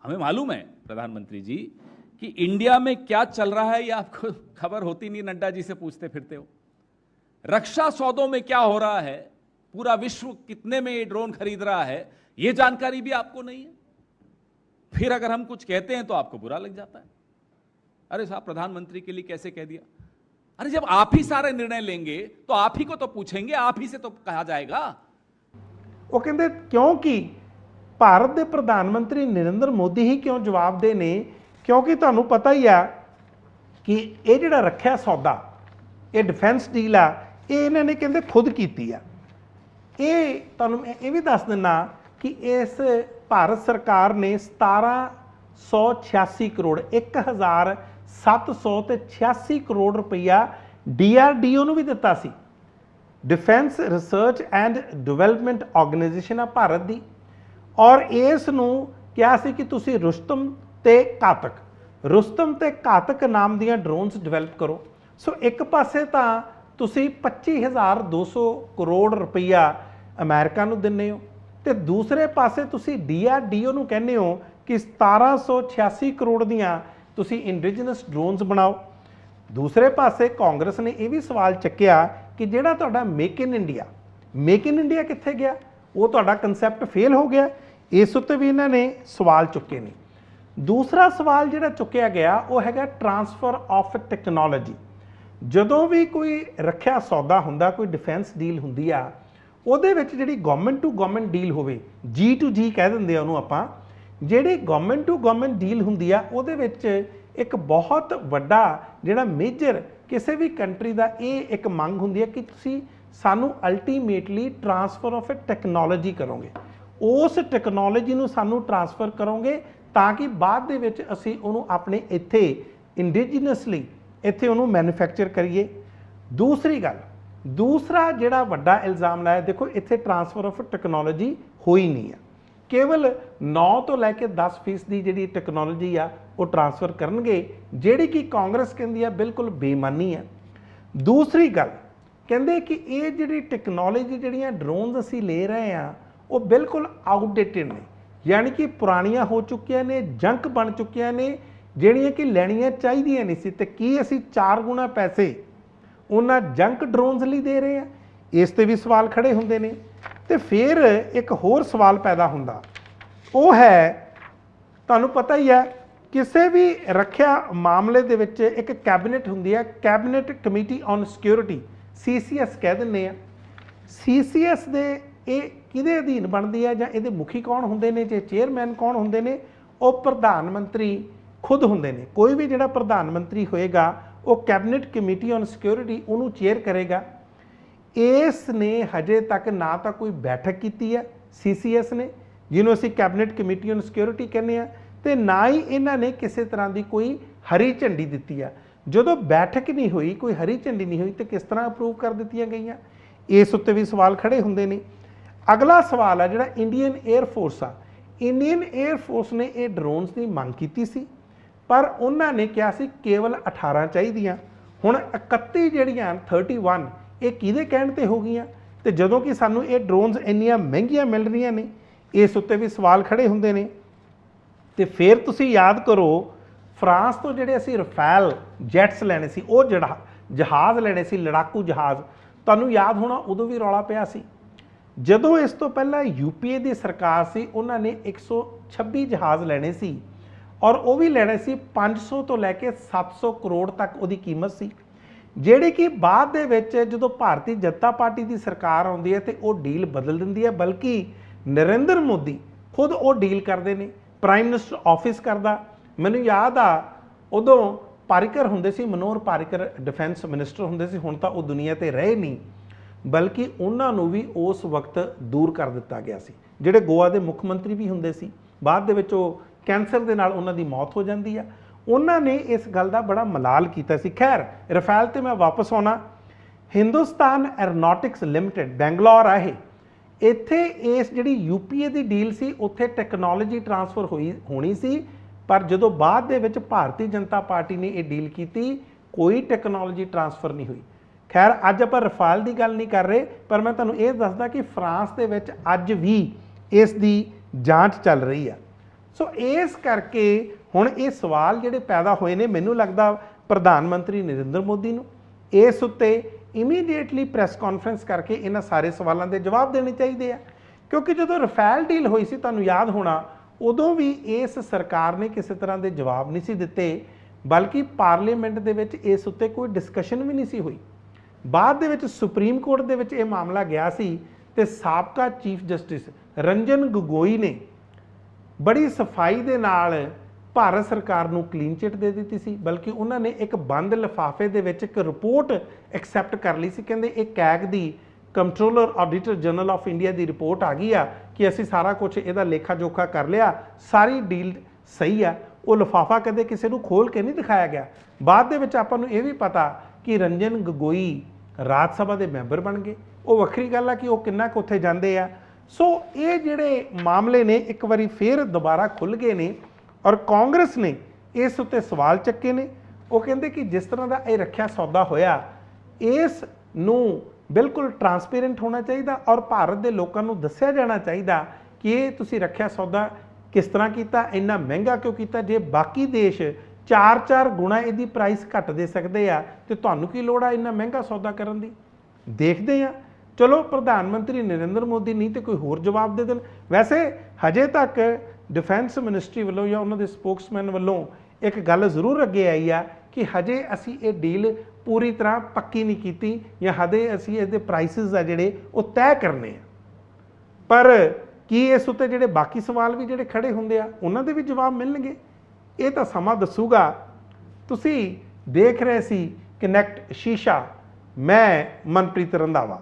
हमें मालूम है प्रधानमंत्री जी कि इंडिया में क्या चल रहा है, ये आपको खबर होती नहीं, नड्डा जी से पूछते फिरते हो। रक्षा सौदों में क्या हो रहा है, पूरा विश्व कितने में ये ड्रोन खरीद रहा है, ये जानकारी भी आपको नहीं है। फिर अगर हम कुछ कहते हैं तो आपको बुरा लग जाता है। अरे साहब प्रधानमंत्री के लिए कैसे कह दिया? अरे जब आप ही सारे निर्णय लेंगे तो आप ही को तो पूछेंगे, आप ही से तो कहा जाएगा। वो कहते क्योंकि भारत के प्रधानमंत्री नरेंद्र मोदी ही क्यों जवाबदेह ने, क्योंकि तुहानूं पता ही आ कि ये जिहड़ा रखिया सौदा, ये डिफेंस डील आ, ये इन्हां ने कहंदे खुद कीती आ। ये तुहानूं ये भी दस दिना कि इस भारत सरकार ने 1786 करोड़ 1786 करोड़ रुपया DRDO ਨੂੰ ਵੀ ਦਿੱਤਾ ਸੀ। Defence research and development organisation आ भारत दी, और इस नूं किहा सी कि तुसीं रुस्तम ते घातक नाम दीयां ड्रोन्स डिवेलप करो। सो एक पासे तां तुसीं 25,200 करोड़ रुपया अमेरिका नूं दिंदे हो, ते दूसरे पासे तुसीं DRDO नूं कहंदे हो कि 1786 करोड़ दियां तुसीं इंडिजिनस ड्रोन्स बनाओ। दूसरे पासे कांग्रेस ने यह भी सवाल चुक्या कि कि ਜਿਹੜਾ ਤੁਹਾਡਾ ਮੇਕ ਇਨ ਇੰਡੀਆ ਕਿੱਥੇ ਗਿਆ, ਉਹ ਤੁਹਾਡਾ ਕਨਸੈਪਟ ਫੇਲ ਹੋ ਗਿਆ। ਇਸ ਉੱਤੇ ਵੀ ਇਹਨਾਂ ਨੇ ਸਵਾਲ ਚੁੱਕੇ ਨੇ। ਦੂਸਰਾ ਸਵਾਲ ਜਿਹੜਾ ਚੁੱਕਿਆ ਗਿਆ ਉਹ ਹੈਗਾ ਟ੍ਰਾਂਸਫਰ ਆਫ ਟੈਕਨੋਲੋਜੀ। ਜਦੋਂ ਵੀ ਕੋਈ ਰੱਖਿਆ ਸੌਦਾ ਹੁੰਦਾ, ਕੋਈ ਡਿਫੈਂਸ ਡੀਲ ਹੁੰਦੀ ਆ, ਉਹਦੇ ਵਿੱਚ ਜਿਹੜੀ ਗਵਰਨਮੈਂਟ ਟੂ ਗਵਰਨਮੈਂਟ ਡੀਲ ਹੋਵੇ, G2G ਕਹਿ ਦਿੰਦੇ ਆ ਉਹਨੂੰ ਆਪਾਂ, ਜਿਹੜੀ ਗਵਰਨਮੈਂਟ ਟੂ ਗਵਰਨਮੈਂਟ ਡੀਲ ਹੁੰਦੀ ਆ ਉਹਦੇ ਵਿੱਚ ਇੱਕ ਬਹੁਤ ਵੱਡਾ ਜਿਹੜਾ ਮੇਜਰ ਕਿਸੇ ਵੀ ਕੰਟਰੀ ਦਾ ਇਹ ਇੱਕ ਮੰਗ ਹੁੰਦੀ ਹੈ ਕਿ ਤੁਸੀਂ ਸਾਨੂੰ ਅਲਟੀਮੇਟਲੀ ਟ੍ਰਾਂਸਫਰ ਆਫ ਟੈਕਨੋਲੋਜੀ ਕਰੋਗੇ, ਉਸ ਟੈਕਨੋਲੋਜੀ ਨੂੰ ਸਾਨੂੰ ਟ੍ਰਾਂਸਫਰ ਕਰੋਗੇ ਤਾਂ ਕਿ ਬਾਅਦ ਦੇ ਵਿੱਚ ਅਸੀਂ ਉਹਨੂੰ ਆਪਣੇ ਇੱਥੇ ਇੰਡੀਜੀਨਸਲੀ ਇੱਥੇ ਉਹਨੂੰ ਮੈਨੂਫੈਕਚਰ ਕਰੀਏ। ਦੂਸਰਾ ਜਿਹੜਾ ਵੱਡਾ ਇਲਜ਼ਾਮ ਲਾਇਆ, ਦੇਖੋ ਇੱਥੇ ਟ੍ਰਾਂਸਫਰ ਆਫ ਟੈਕਨੋਲੋਜੀ ਹੋਈ ਨਹੀਂ ਆ, ਕੇਵਲ 9 ਤੋਂ ਲੈ ਕੇ 10% ਦੀ ਜਿਹੜੀ ਟੈਕਨੋਲੋਜੀ ਆ ਉਹ ਟ੍ਰਾਂਸਫਰ ਕਰਨਗੇ, ਜਿਹੜੀ ਕਿ ਕਾਂਗਰਸ ਕਹਿੰਦੀ ਆ ਬਿਲਕੁਲ ਬੇਈਮਾਨੀ ਆ। ਦੂਸਰੀ ਗੱਲ ਕਹਿੰਦੇ ਕਿ ਇਹ ਜਿਹੜੀ ਟੈਕਨੋਲੋਜੀ ਜਿਹੜੀਆਂ ਡਰੋਨਸ ਅਸੀਂ ਲੈ ਰਹੇ ਆ ਉਹ ਬਿਲਕੁਲ ਆਊਟਡੇਟਡ ਨੇ, ਯਾਨੀ ਕਿ ਪੁਰਾਣੀਆਂ ਹੋ ਚੁੱਕੀਆਂ ਨੇ, ਜੰਕ ਬਣ ਚੁੱਕੀਆਂ ਨੇ, ਜਿਹੜੀਆਂ ਕਿ ਲੈਣੀਆਂ ਚਾਹੀਦੀਆਂ ਨਹੀਂ ਸੀ। ਤੇ ਕੀ ਅਸੀਂ 4 ਗੁਣਾ ਪੈਸੇ ਉਹਨਾਂ ਜੰਕ ਡਰੋਨਸ ਲਈ ਦੇ ਰਹੇ ਆ? ਇਸ ਤੇ ਵੀ ਸਵਾਲ ਖੜੇ ਹੁੰਦੇ ਨੇ। ਤੇ ਫਿਰ ਇੱਕ ਹੋਰ ਸਵਾਲ ਪੈਦਾ ਹੁੰਦਾ, ਉਹ ਹੈ ਤੁਹਾਨੂੰ ਪਤਾ ਹੀ ਹੈ ਕਿਸੇ ਵੀ ਰੱਖਿਆ ਮਾਮਲੇ ਦੇ ਵਿੱਚ ਇੱਕ ਕੈਬਨਿਟ ਹੁੰਦੀ ਹੈ, cabinet committee on security, CCS ਕਹਿ ਦਿੰਦੇ ਆ। CCS ਦੇ ਇਹ ਕਿਹਦੇ ਅਧੀਨ ਬਣਦੀ ਹੈ ਜਾਂ ਇਹਦੇ ਮੁਖੀ ਕੌਣ ਹੁੰਦੇ ਨੇ, ਜੇ ਚੇਅਰਮੈਨ ਕੌਣ ਹੁੰਦੇ ਨੇ? ਉਹ ਪ੍ਰਧਾਨ ਮੰਤਰੀ ਖੁਦ ਹੁੰਦੇ ਨੇ। ਕੋਈ ਵੀ ਜਿਹੜਾ ਪ੍ਰਧਾਨ ਮੰਤਰੀ ਹੋਏਗਾ ਉਹ ਕੈਬਨਿਟ ਕਮੇਟੀ ਔਨ ਸਿਕਿਉਰਿਟੀ ਉਹਨੂੰ ਚੇਅਰ ਕਰੇਗਾ। ਇਸ ਨੇ ਹਜੇ ਤੱਕ ਨਾ ਤਾਂ ਕੋਈ ਬੈਠਕ ਕੀਤੀ ਹੈ CCS ਨੇ, ਜਿਹਨੂੰ ਅਸੀਂ ਕੈਬਨਿਟ ਕਮੇਟੀ ਔਨ ਸਿਕਿਉਰਿਟੀ ਕਹਿੰਦੇ ਆ, ਤੇ ਨਾ ਹੀ ਇਹਨਾਂ ਨੇ ਕਿਸੇ ਤਰ੍ਹਾਂ ਦੀ ਕੋਈ ਹਰੀ ਝੰਡੀ ਦਿੱਤੀ ਆ। ਜਦੋਂ ਬੈਠਕ ਨਹੀਂ ਹੋਈ, ਕੋਈ ਹਰੀ ਝੰਡੀ ਨਹੀਂ ਹੋਈ, ਤੇ ਕਿਸ ਤਰ੍ਹਾਂ ਅਪਰੂਵ ਕਰ ਦਿੱਤੀਆਂ ਗਈਆਂ? ਇਸ ਉੱਤੇ ਵੀ ਸਵਾਲ ਖੜੇ ਹੁੰਦੇ ਨੇ। ਅਗਲਾ ਸਵਾਲ ਆ ਜਿਹੜਾ ਇੰਡੀਅਨ 에ਅਰ ਫੋਰਸ ਆ। ਇੰਡੀਅਨ 에ਅਰ ਫੋਰਸ ਨੇ ਇਹ ਡਰੋਨਸ ਦੀ ਮੰਗ ਕੀਤੀ ਸੀ, ਪਰ ਉਹਨਾਂ ਨੇ ਕਿਹਾ ਸੀ ਕੇਵਲ 18 ਚਾਹੀਦੀਆਂ। ਹੁਣ 31 ਜਿਹੜੀਆਂ 31 ਇਹ ਕਿਹਦੇ ਕਹਿਣ ਤੇ ਹੋ ਗਈਆਂ? ਤੇ ਜਦੋਂ ਕਿ ਸਾਨੂੰ ਇਹ ਡਰੋਨਸ ਇੰਨੀਆਂ ਮਹਿੰਗੀਆਂ ਮਿਲ ਰਹੀਆਂ ਨੇ, ਇਸ ਉੱਤੇ ਵੀ ਸਵਾਲ ਖੜੇ ਹੁੰਦੇ ਨੇ। ਤੇ ਫਿਰ ਤੁਸੀਂ ਯਾਦ ਕਰੋ, ਫਰਾਂਸ ਤੋਂ ਜਿਹੜੇ ਅਸੀਂ ਰਫੇਲ ਜੈਟਸ ਲੈਣੇ ਸੀ, ਉਹ ਜਿਹੜਾ ਜਹਾਜ਼ ਲੈਣੇ ਸੀ, ਲੜਾਕੂ ਜਹਾਜ਼, ਤੁਹਾਨੂੰ ਯਾਦ ਹੋਣਾ ਉਦੋਂ ਵੀ ਰੌਲਾ ਪਿਆ ਸੀ। ਜਦੋਂ ਇਸ ਤੋਂ ਪਹਿਲਾਂ UPA ਦੀ ਸਰਕਾਰ ਸੀ, ਉਹਨਾਂ ਨੇ 126 ਜਹਾਜ਼ ਲੈਣੇ ਸੀ, ਔਰ ਉਹ ਵੀ ਲੈਣੇ ਸੀ 500 ਤੋਂ ਲੈ ਕੇ 700 ਕਰੋੜ ਤੱਕ ਉਹਦੀ ਕੀਮਤ ਸੀ, ਜਿਹੜੀ ਕਿ ਬਾਅਦ ਦੇ ਵਿੱਚ ਜਦੋਂ ਭਾਰਤੀ ਜਨਤਾ ਪਾਰਟੀ ਦੀ ਸਰਕਾਰ ਆਉਂਦੀ ਹੈ ਤੇ ਉਹ ਡੀਲ ਬਦਲ ਦਿੰਦੀ ਹੈ। ਬਲਕਿ ਨਰਿੰਦਰ ਮੋਦੀ ਖੁਦ ਉਹ ਡੀਲ ਕਰਦੇ ਨੇ, ਪ੍ਰਾਈਮ ਮਿਨਿਸਟਰ ਆਫਿਸ ਕਰਦਾ। ਮੈਨੂੰ ਯਾਦ ਆ ਉਦੋਂ ਪਾਰਿਕਰ ਹੁੰਦੇ ਸੀ, ਮਨੋਹਰ ਪਾਰਿਕਰ ਡਿਫੈਂਸ ਮਿਨਿਸਟਰ ਹੁੰਦੇ ਸੀ, ਹੁਣ ਤਾਂ ਉਹ ਦੁਨੀਆ ਤੇ ਰਹੇ ਨਹੀਂ, ਬਲਕਿ ਉਹਨਾਂ ਨੂੰ ਵੀ ਉਸ ਵਕਤ ਦੂਰ ਕਰ ਦਿੱਤਾ ਗਿਆ ਸੀ। ਜਿਹੜੇ ਗੋਆ ਦੇ ਮੁੱਖ ਮੰਤਰੀ ਵੀ ਹੁੰਦੇ ਸੀ, ਬਾਅਦ ਦੇ ਵਿੱਚ ਉਹ ਕੈਂਸਰ ਦੇ ਨਾਲ ਉਹਨਾਂ ਦੀ ਮੌਤ ਹੋ ਜਾਂਦੀ ਆ। ਉਹਨਾਂ ਨੇ ਇਸ ਗੱਲ ਦਾ ਬੜਾ ਮਲਾਲ ਕੀਤਾ ਸੀ। ਖੈਰ, ਰਫੇਲ ਤੇ ਮੈਂ ਵਾਪਸ ਆਉਣਾ। ਹਿੰਦੁਸਤਾਨ ਐਰੋਨੌਟਿਕਸ ਲਿਮਟਿਡ ਬੈਂਗਲੌਰ ਆ ਇਹ, ਇੱਥੇ ਇਸ ਜਿਹੜੀ UPA ਦੀ ਡੀਲ ਸੀ ਉੱਥੇ ਟੈਕਨੋਲੋਜੀ ਟ੍ਰਾਂਸਫਰ ਹੋਣੀ ਸੀ, ਪਰ ਜਦੋਂ ਬਾਅਦ ਦੇ ਵਿੱਚ ਭਾਰਤੀ ਜਨਤਾ ਪਾਰਟੀ ਨੇ ਇਹ ਡੀਲ ਕੀਤੀ, ਕੋਈ ਟੈਕਨੋਲੋਜੀ ਟ੍ਰਾਂਸਫਰ ਨਹੀਂ ਹੋਈ। ਖੈਰ, ਅੱਜ ਆਪਾਂ ਰਫੇਲ ਦੀ ਗੱਲ ਨਹੀਂ ਕਰ ਰਹੇ, ਪਰ ਮੈਂ ਤੁਹਾਨੂੰ ਇਹ ਦੱਸਦਾ ਕਿ ਫਰਾਂਸ ਦੇ ਵਿੱਚ ਅੱਜ ਵੀ ਇਸ ਦੀ ਜਾਂਚ ਚੱਲ ਰਹੀ ਆ। ਸੋ ਇਸ ਕਰਕੇ ਹੁਣ ਇਹ ਸਵਾਲ ਜਿਹੜੇ ਪੈਦਾ ਹੋਏ ਨੇ, ਮੈਨੂੰ ਲੱਗਦਾ ਪ੍ਰਧਾਨ ਮੰਤਰੀ ਨਰਿੰਦਰ ਮੋਦੀ ਨੂੰ ਇਸ ਉੱਤੇ ਇਮੀਡੀਏਟਲੀ ਪ੍ਰੈਸ ਕਾਨਫਰੰਸ ਕਰਕੇ ਇਹਨਾਂ ਸਾਰੇ ਸਵਾਲਾਂ ਦੇ ਜਵਾਬ ਦੇਣੇ ਚਾਹੀਦੇ ਆ। ਕਿਉਂਕਿ ਜਦੋਂ ਰਫੇਲ ਡੀਲ ਹੋਈ ਸੀ, ਤੁਹਾਨੂੰ ਯਾਦ ਹੋਣਾ, ਉਦੋਂ ਵੀ ਇਸ ਸਰਕਾਰ ਨੇ ਕਿਸੇ ਤਰ੍ਹਾਂ ਦੇ ਜਵਾਬ ਨਹੀਂ ਸੀ ਦਿੱਤੇ, ਬਲਕਿ ਪਾਰਲੀਮੈਂਟ ਦੇ ਵਿੱਚ ਇਸ ਉੱਤੇ ਕੋਈ ਡਿਸਕਸ਼ਨ ਵੀ ਨਹੀਂ ਸੀ ਹੋਈ। ਬਾਅਦ ਦੇ ਵਿੱਚ ਸੁਪਰੀਮ ਕੋਰਟ ਦੇ ਵਿੱਚ ਇਹ ਮਾਮਲਾ ਗਿਆ ਸੀ ਤੇ ਸਾਬਕਾ ਚੀਫ ਜਸਟਿਸ ਰੰਜਨ ਗੋਗੋਈ ਨੇ ਬੜੀ ਸਫਾਈ ਦੇ ਨਾਲ ਭਾਰਤ ਸਰਕਾਰ ਨੂੰ ਕਲੀਨ ਚਿੱਟ ਦੇ ਦਿੱਤੀ ਸੀ, ਬਲਕਿ ਉਹਨਾਂ ਨੇ ਇੱਕ ਬੰਦ ਲਿਫਾਫੇ ਦੇ ਵਿੱਚ ਇੱਕ ਰਿਪੋਰਟ ਐਕਸੈਪਟ ਕਰ ਲਈ ਸੀ। ਕਹਿੰਦੇ ਇਹ CAG the controller auditor general of India the report ਆ ਗਈ ਆ ਕਿ ਅਸੀਂ ਸਾਰਾ ਕੁਝ ਇਹਦਾ ਲੇਖਾ ਜੋਖਾ ਕਰ ਲਿਆ, ਸਾਰੀ ਡੀਲ ਸਹੀ ਆ। ਉਹ ਲਿਫਾਫਾ ਕਦੇ ਕਿਸੇ ਨੂੰ ਖੋਲ ਕੇ ਨਹੀਂ ਦਿਖਾਇਆ ਗਿਆ। ਬਾਅਦ ਦੇ ਵਿੱਚ ਆਪਾਂ ਨੂੰ ਇਹ ਵੀ ਪਤਾ ਕਿ ਰੰਜਨ ਗੋਗੋਈ ਰਾਜ ਸਭਾ ਦੇ ਮੈਂਬਰ ਬਣ ਗਏ। ਉਹ ਵੱਖਰੀ ਗੱਲ ਆ ਕਿ ਉਹ ਕਿੰਨਾ ਕੁ ਉੱਥੇ ਜਾਂਦੇ ਆ। ਸੋ ਇਹ ਜਿਹੜੇ ਮਾਮਲੇ ਨੇ ਇੱਕ ਵਾਰੀ ਫਿਰ ਦੁਬਾਰਾ ਖੁੱਲ੍ਹ ਗਏ ਨੇ, ਔਰ ਕਾਂਗਰਸ ਨੇ ਇਸ ਉੱਤੇ ਸਵਾਲ ਚੱਕੇ ਨੇ। ਉਹ ਕਹਿੰਦੇ ਕਿ ਜਿਸ ਤਰ੍ਹਾਂ ਦਾ ਇਹ ਰੱਖਿਆ ਸੌਦਾ ਹੋਇਆ, ਇਸ ਨੂੰ ਬਿਲਕੁਲ ਟਰਾਂਸਪੇਰੈਂਟ ਹੋਣਾ ਚਾਹੀਦਾ, ਔਰ ਭਾਰਤ ਦੇ ਲੋਕਾਂ ਨੂੰ ਦੱਸਿਆ ਜਾਣਾ ਚਾਹੀਦਾ ਕਿ ਇਹ ਤੁਸੀਂ ਰੱਖਿਆ ਸੌਦਾ ਕਿਸ ਤਰ੍ਹਾਂ ਕੀਤਾ, ਇੰਨਾ ਮਹਿੰਗਾ ਕਿਉਂ ਕੀਤਾ। ਜੇ ਬਾਕੀ ਦੇਸ਼ 4-4 ਗੁਣਾ ਇਹਦੀ ਪ੍ਰਾਈਸ ਘੱਟ ਦੇ ਸਕਦੇ ਆ, ਤੇ ਤੁਹਾਨੂੰ ਕੀ ਲੋੜ ਆ ਇੰਨਾ ਮਹਿੰਗਾ ਸੌਦਾ ਕਰਨ ਦੀ? ਦੇਖਦੇ ਹਾਂ। ਚਲੋ ਪ੍ਰਧਾਨ ਮੰਤਰੀ ਨਰਿੰਦਰ ਮੋਦੀ ਨਹੀਂ ਤੇ ਕੋਈ ਹੋਰ ਜਵਾਬ ਦੇ ਦੇਣ। ਵੈਸੇ ਹਜੇ ਤੱਕ ਡਿਫੈਂਸ ਮਿਨਿਸਟਰੀ ਵੱਲੋਂ ਜਾਂ ਉਹਨਾਂ ਦੇ ਸਪੋਕਸਮੈਨ ਵੱਲੋਂ ਇੱਕ ਗੱਲ ਜ਼ਰੂਰ ਅੱਗੇ ਆਈ ਆ ਕਿ ਹਜੇ ਅਸੀਂ ਇਹ ਡੀਲ ਪੂਰੀ ਤਰ੍ਹਾਂ ਪੱਕੀ ਨਹੀਂ ਕੀਤੀ ਜਾਂ ਹਜੇ ਅਸੀਂ ਇਹਦੇ ਪ੍ਰਾਈਸਿਸ ਆ ਜਿਹੜੇ ਉਹ ਤੈਅ ਕਰਨੇ ਆ। ਪਰ ਕੀ ਇਸ ਉੱਤੇ ਜਿਹੜੇ ਬਾਕੀ ਸਵਾਲ ਵੀ ਜਿਹੜੇ ਖੜੇ ਹੁੰਦੇ ਆ ਉਹਨਾਂ ਦੇ ਵੀ ਜਵਾਬ ਮਿਲਣਗੇ, ਇਹ ਤਾਂ ਸਮਾਂ ਦੱਸੂਗਾ। ਤੁਸੀਂ ਦੇਖ ਰਹੇ ਸੀ ਕਨੈਕਟ ਸ਼ੀਸ਼ਾ, ਮੈਂ ਮਨਪ੍ਰੀਤ ਰੰਧਾਵਾ।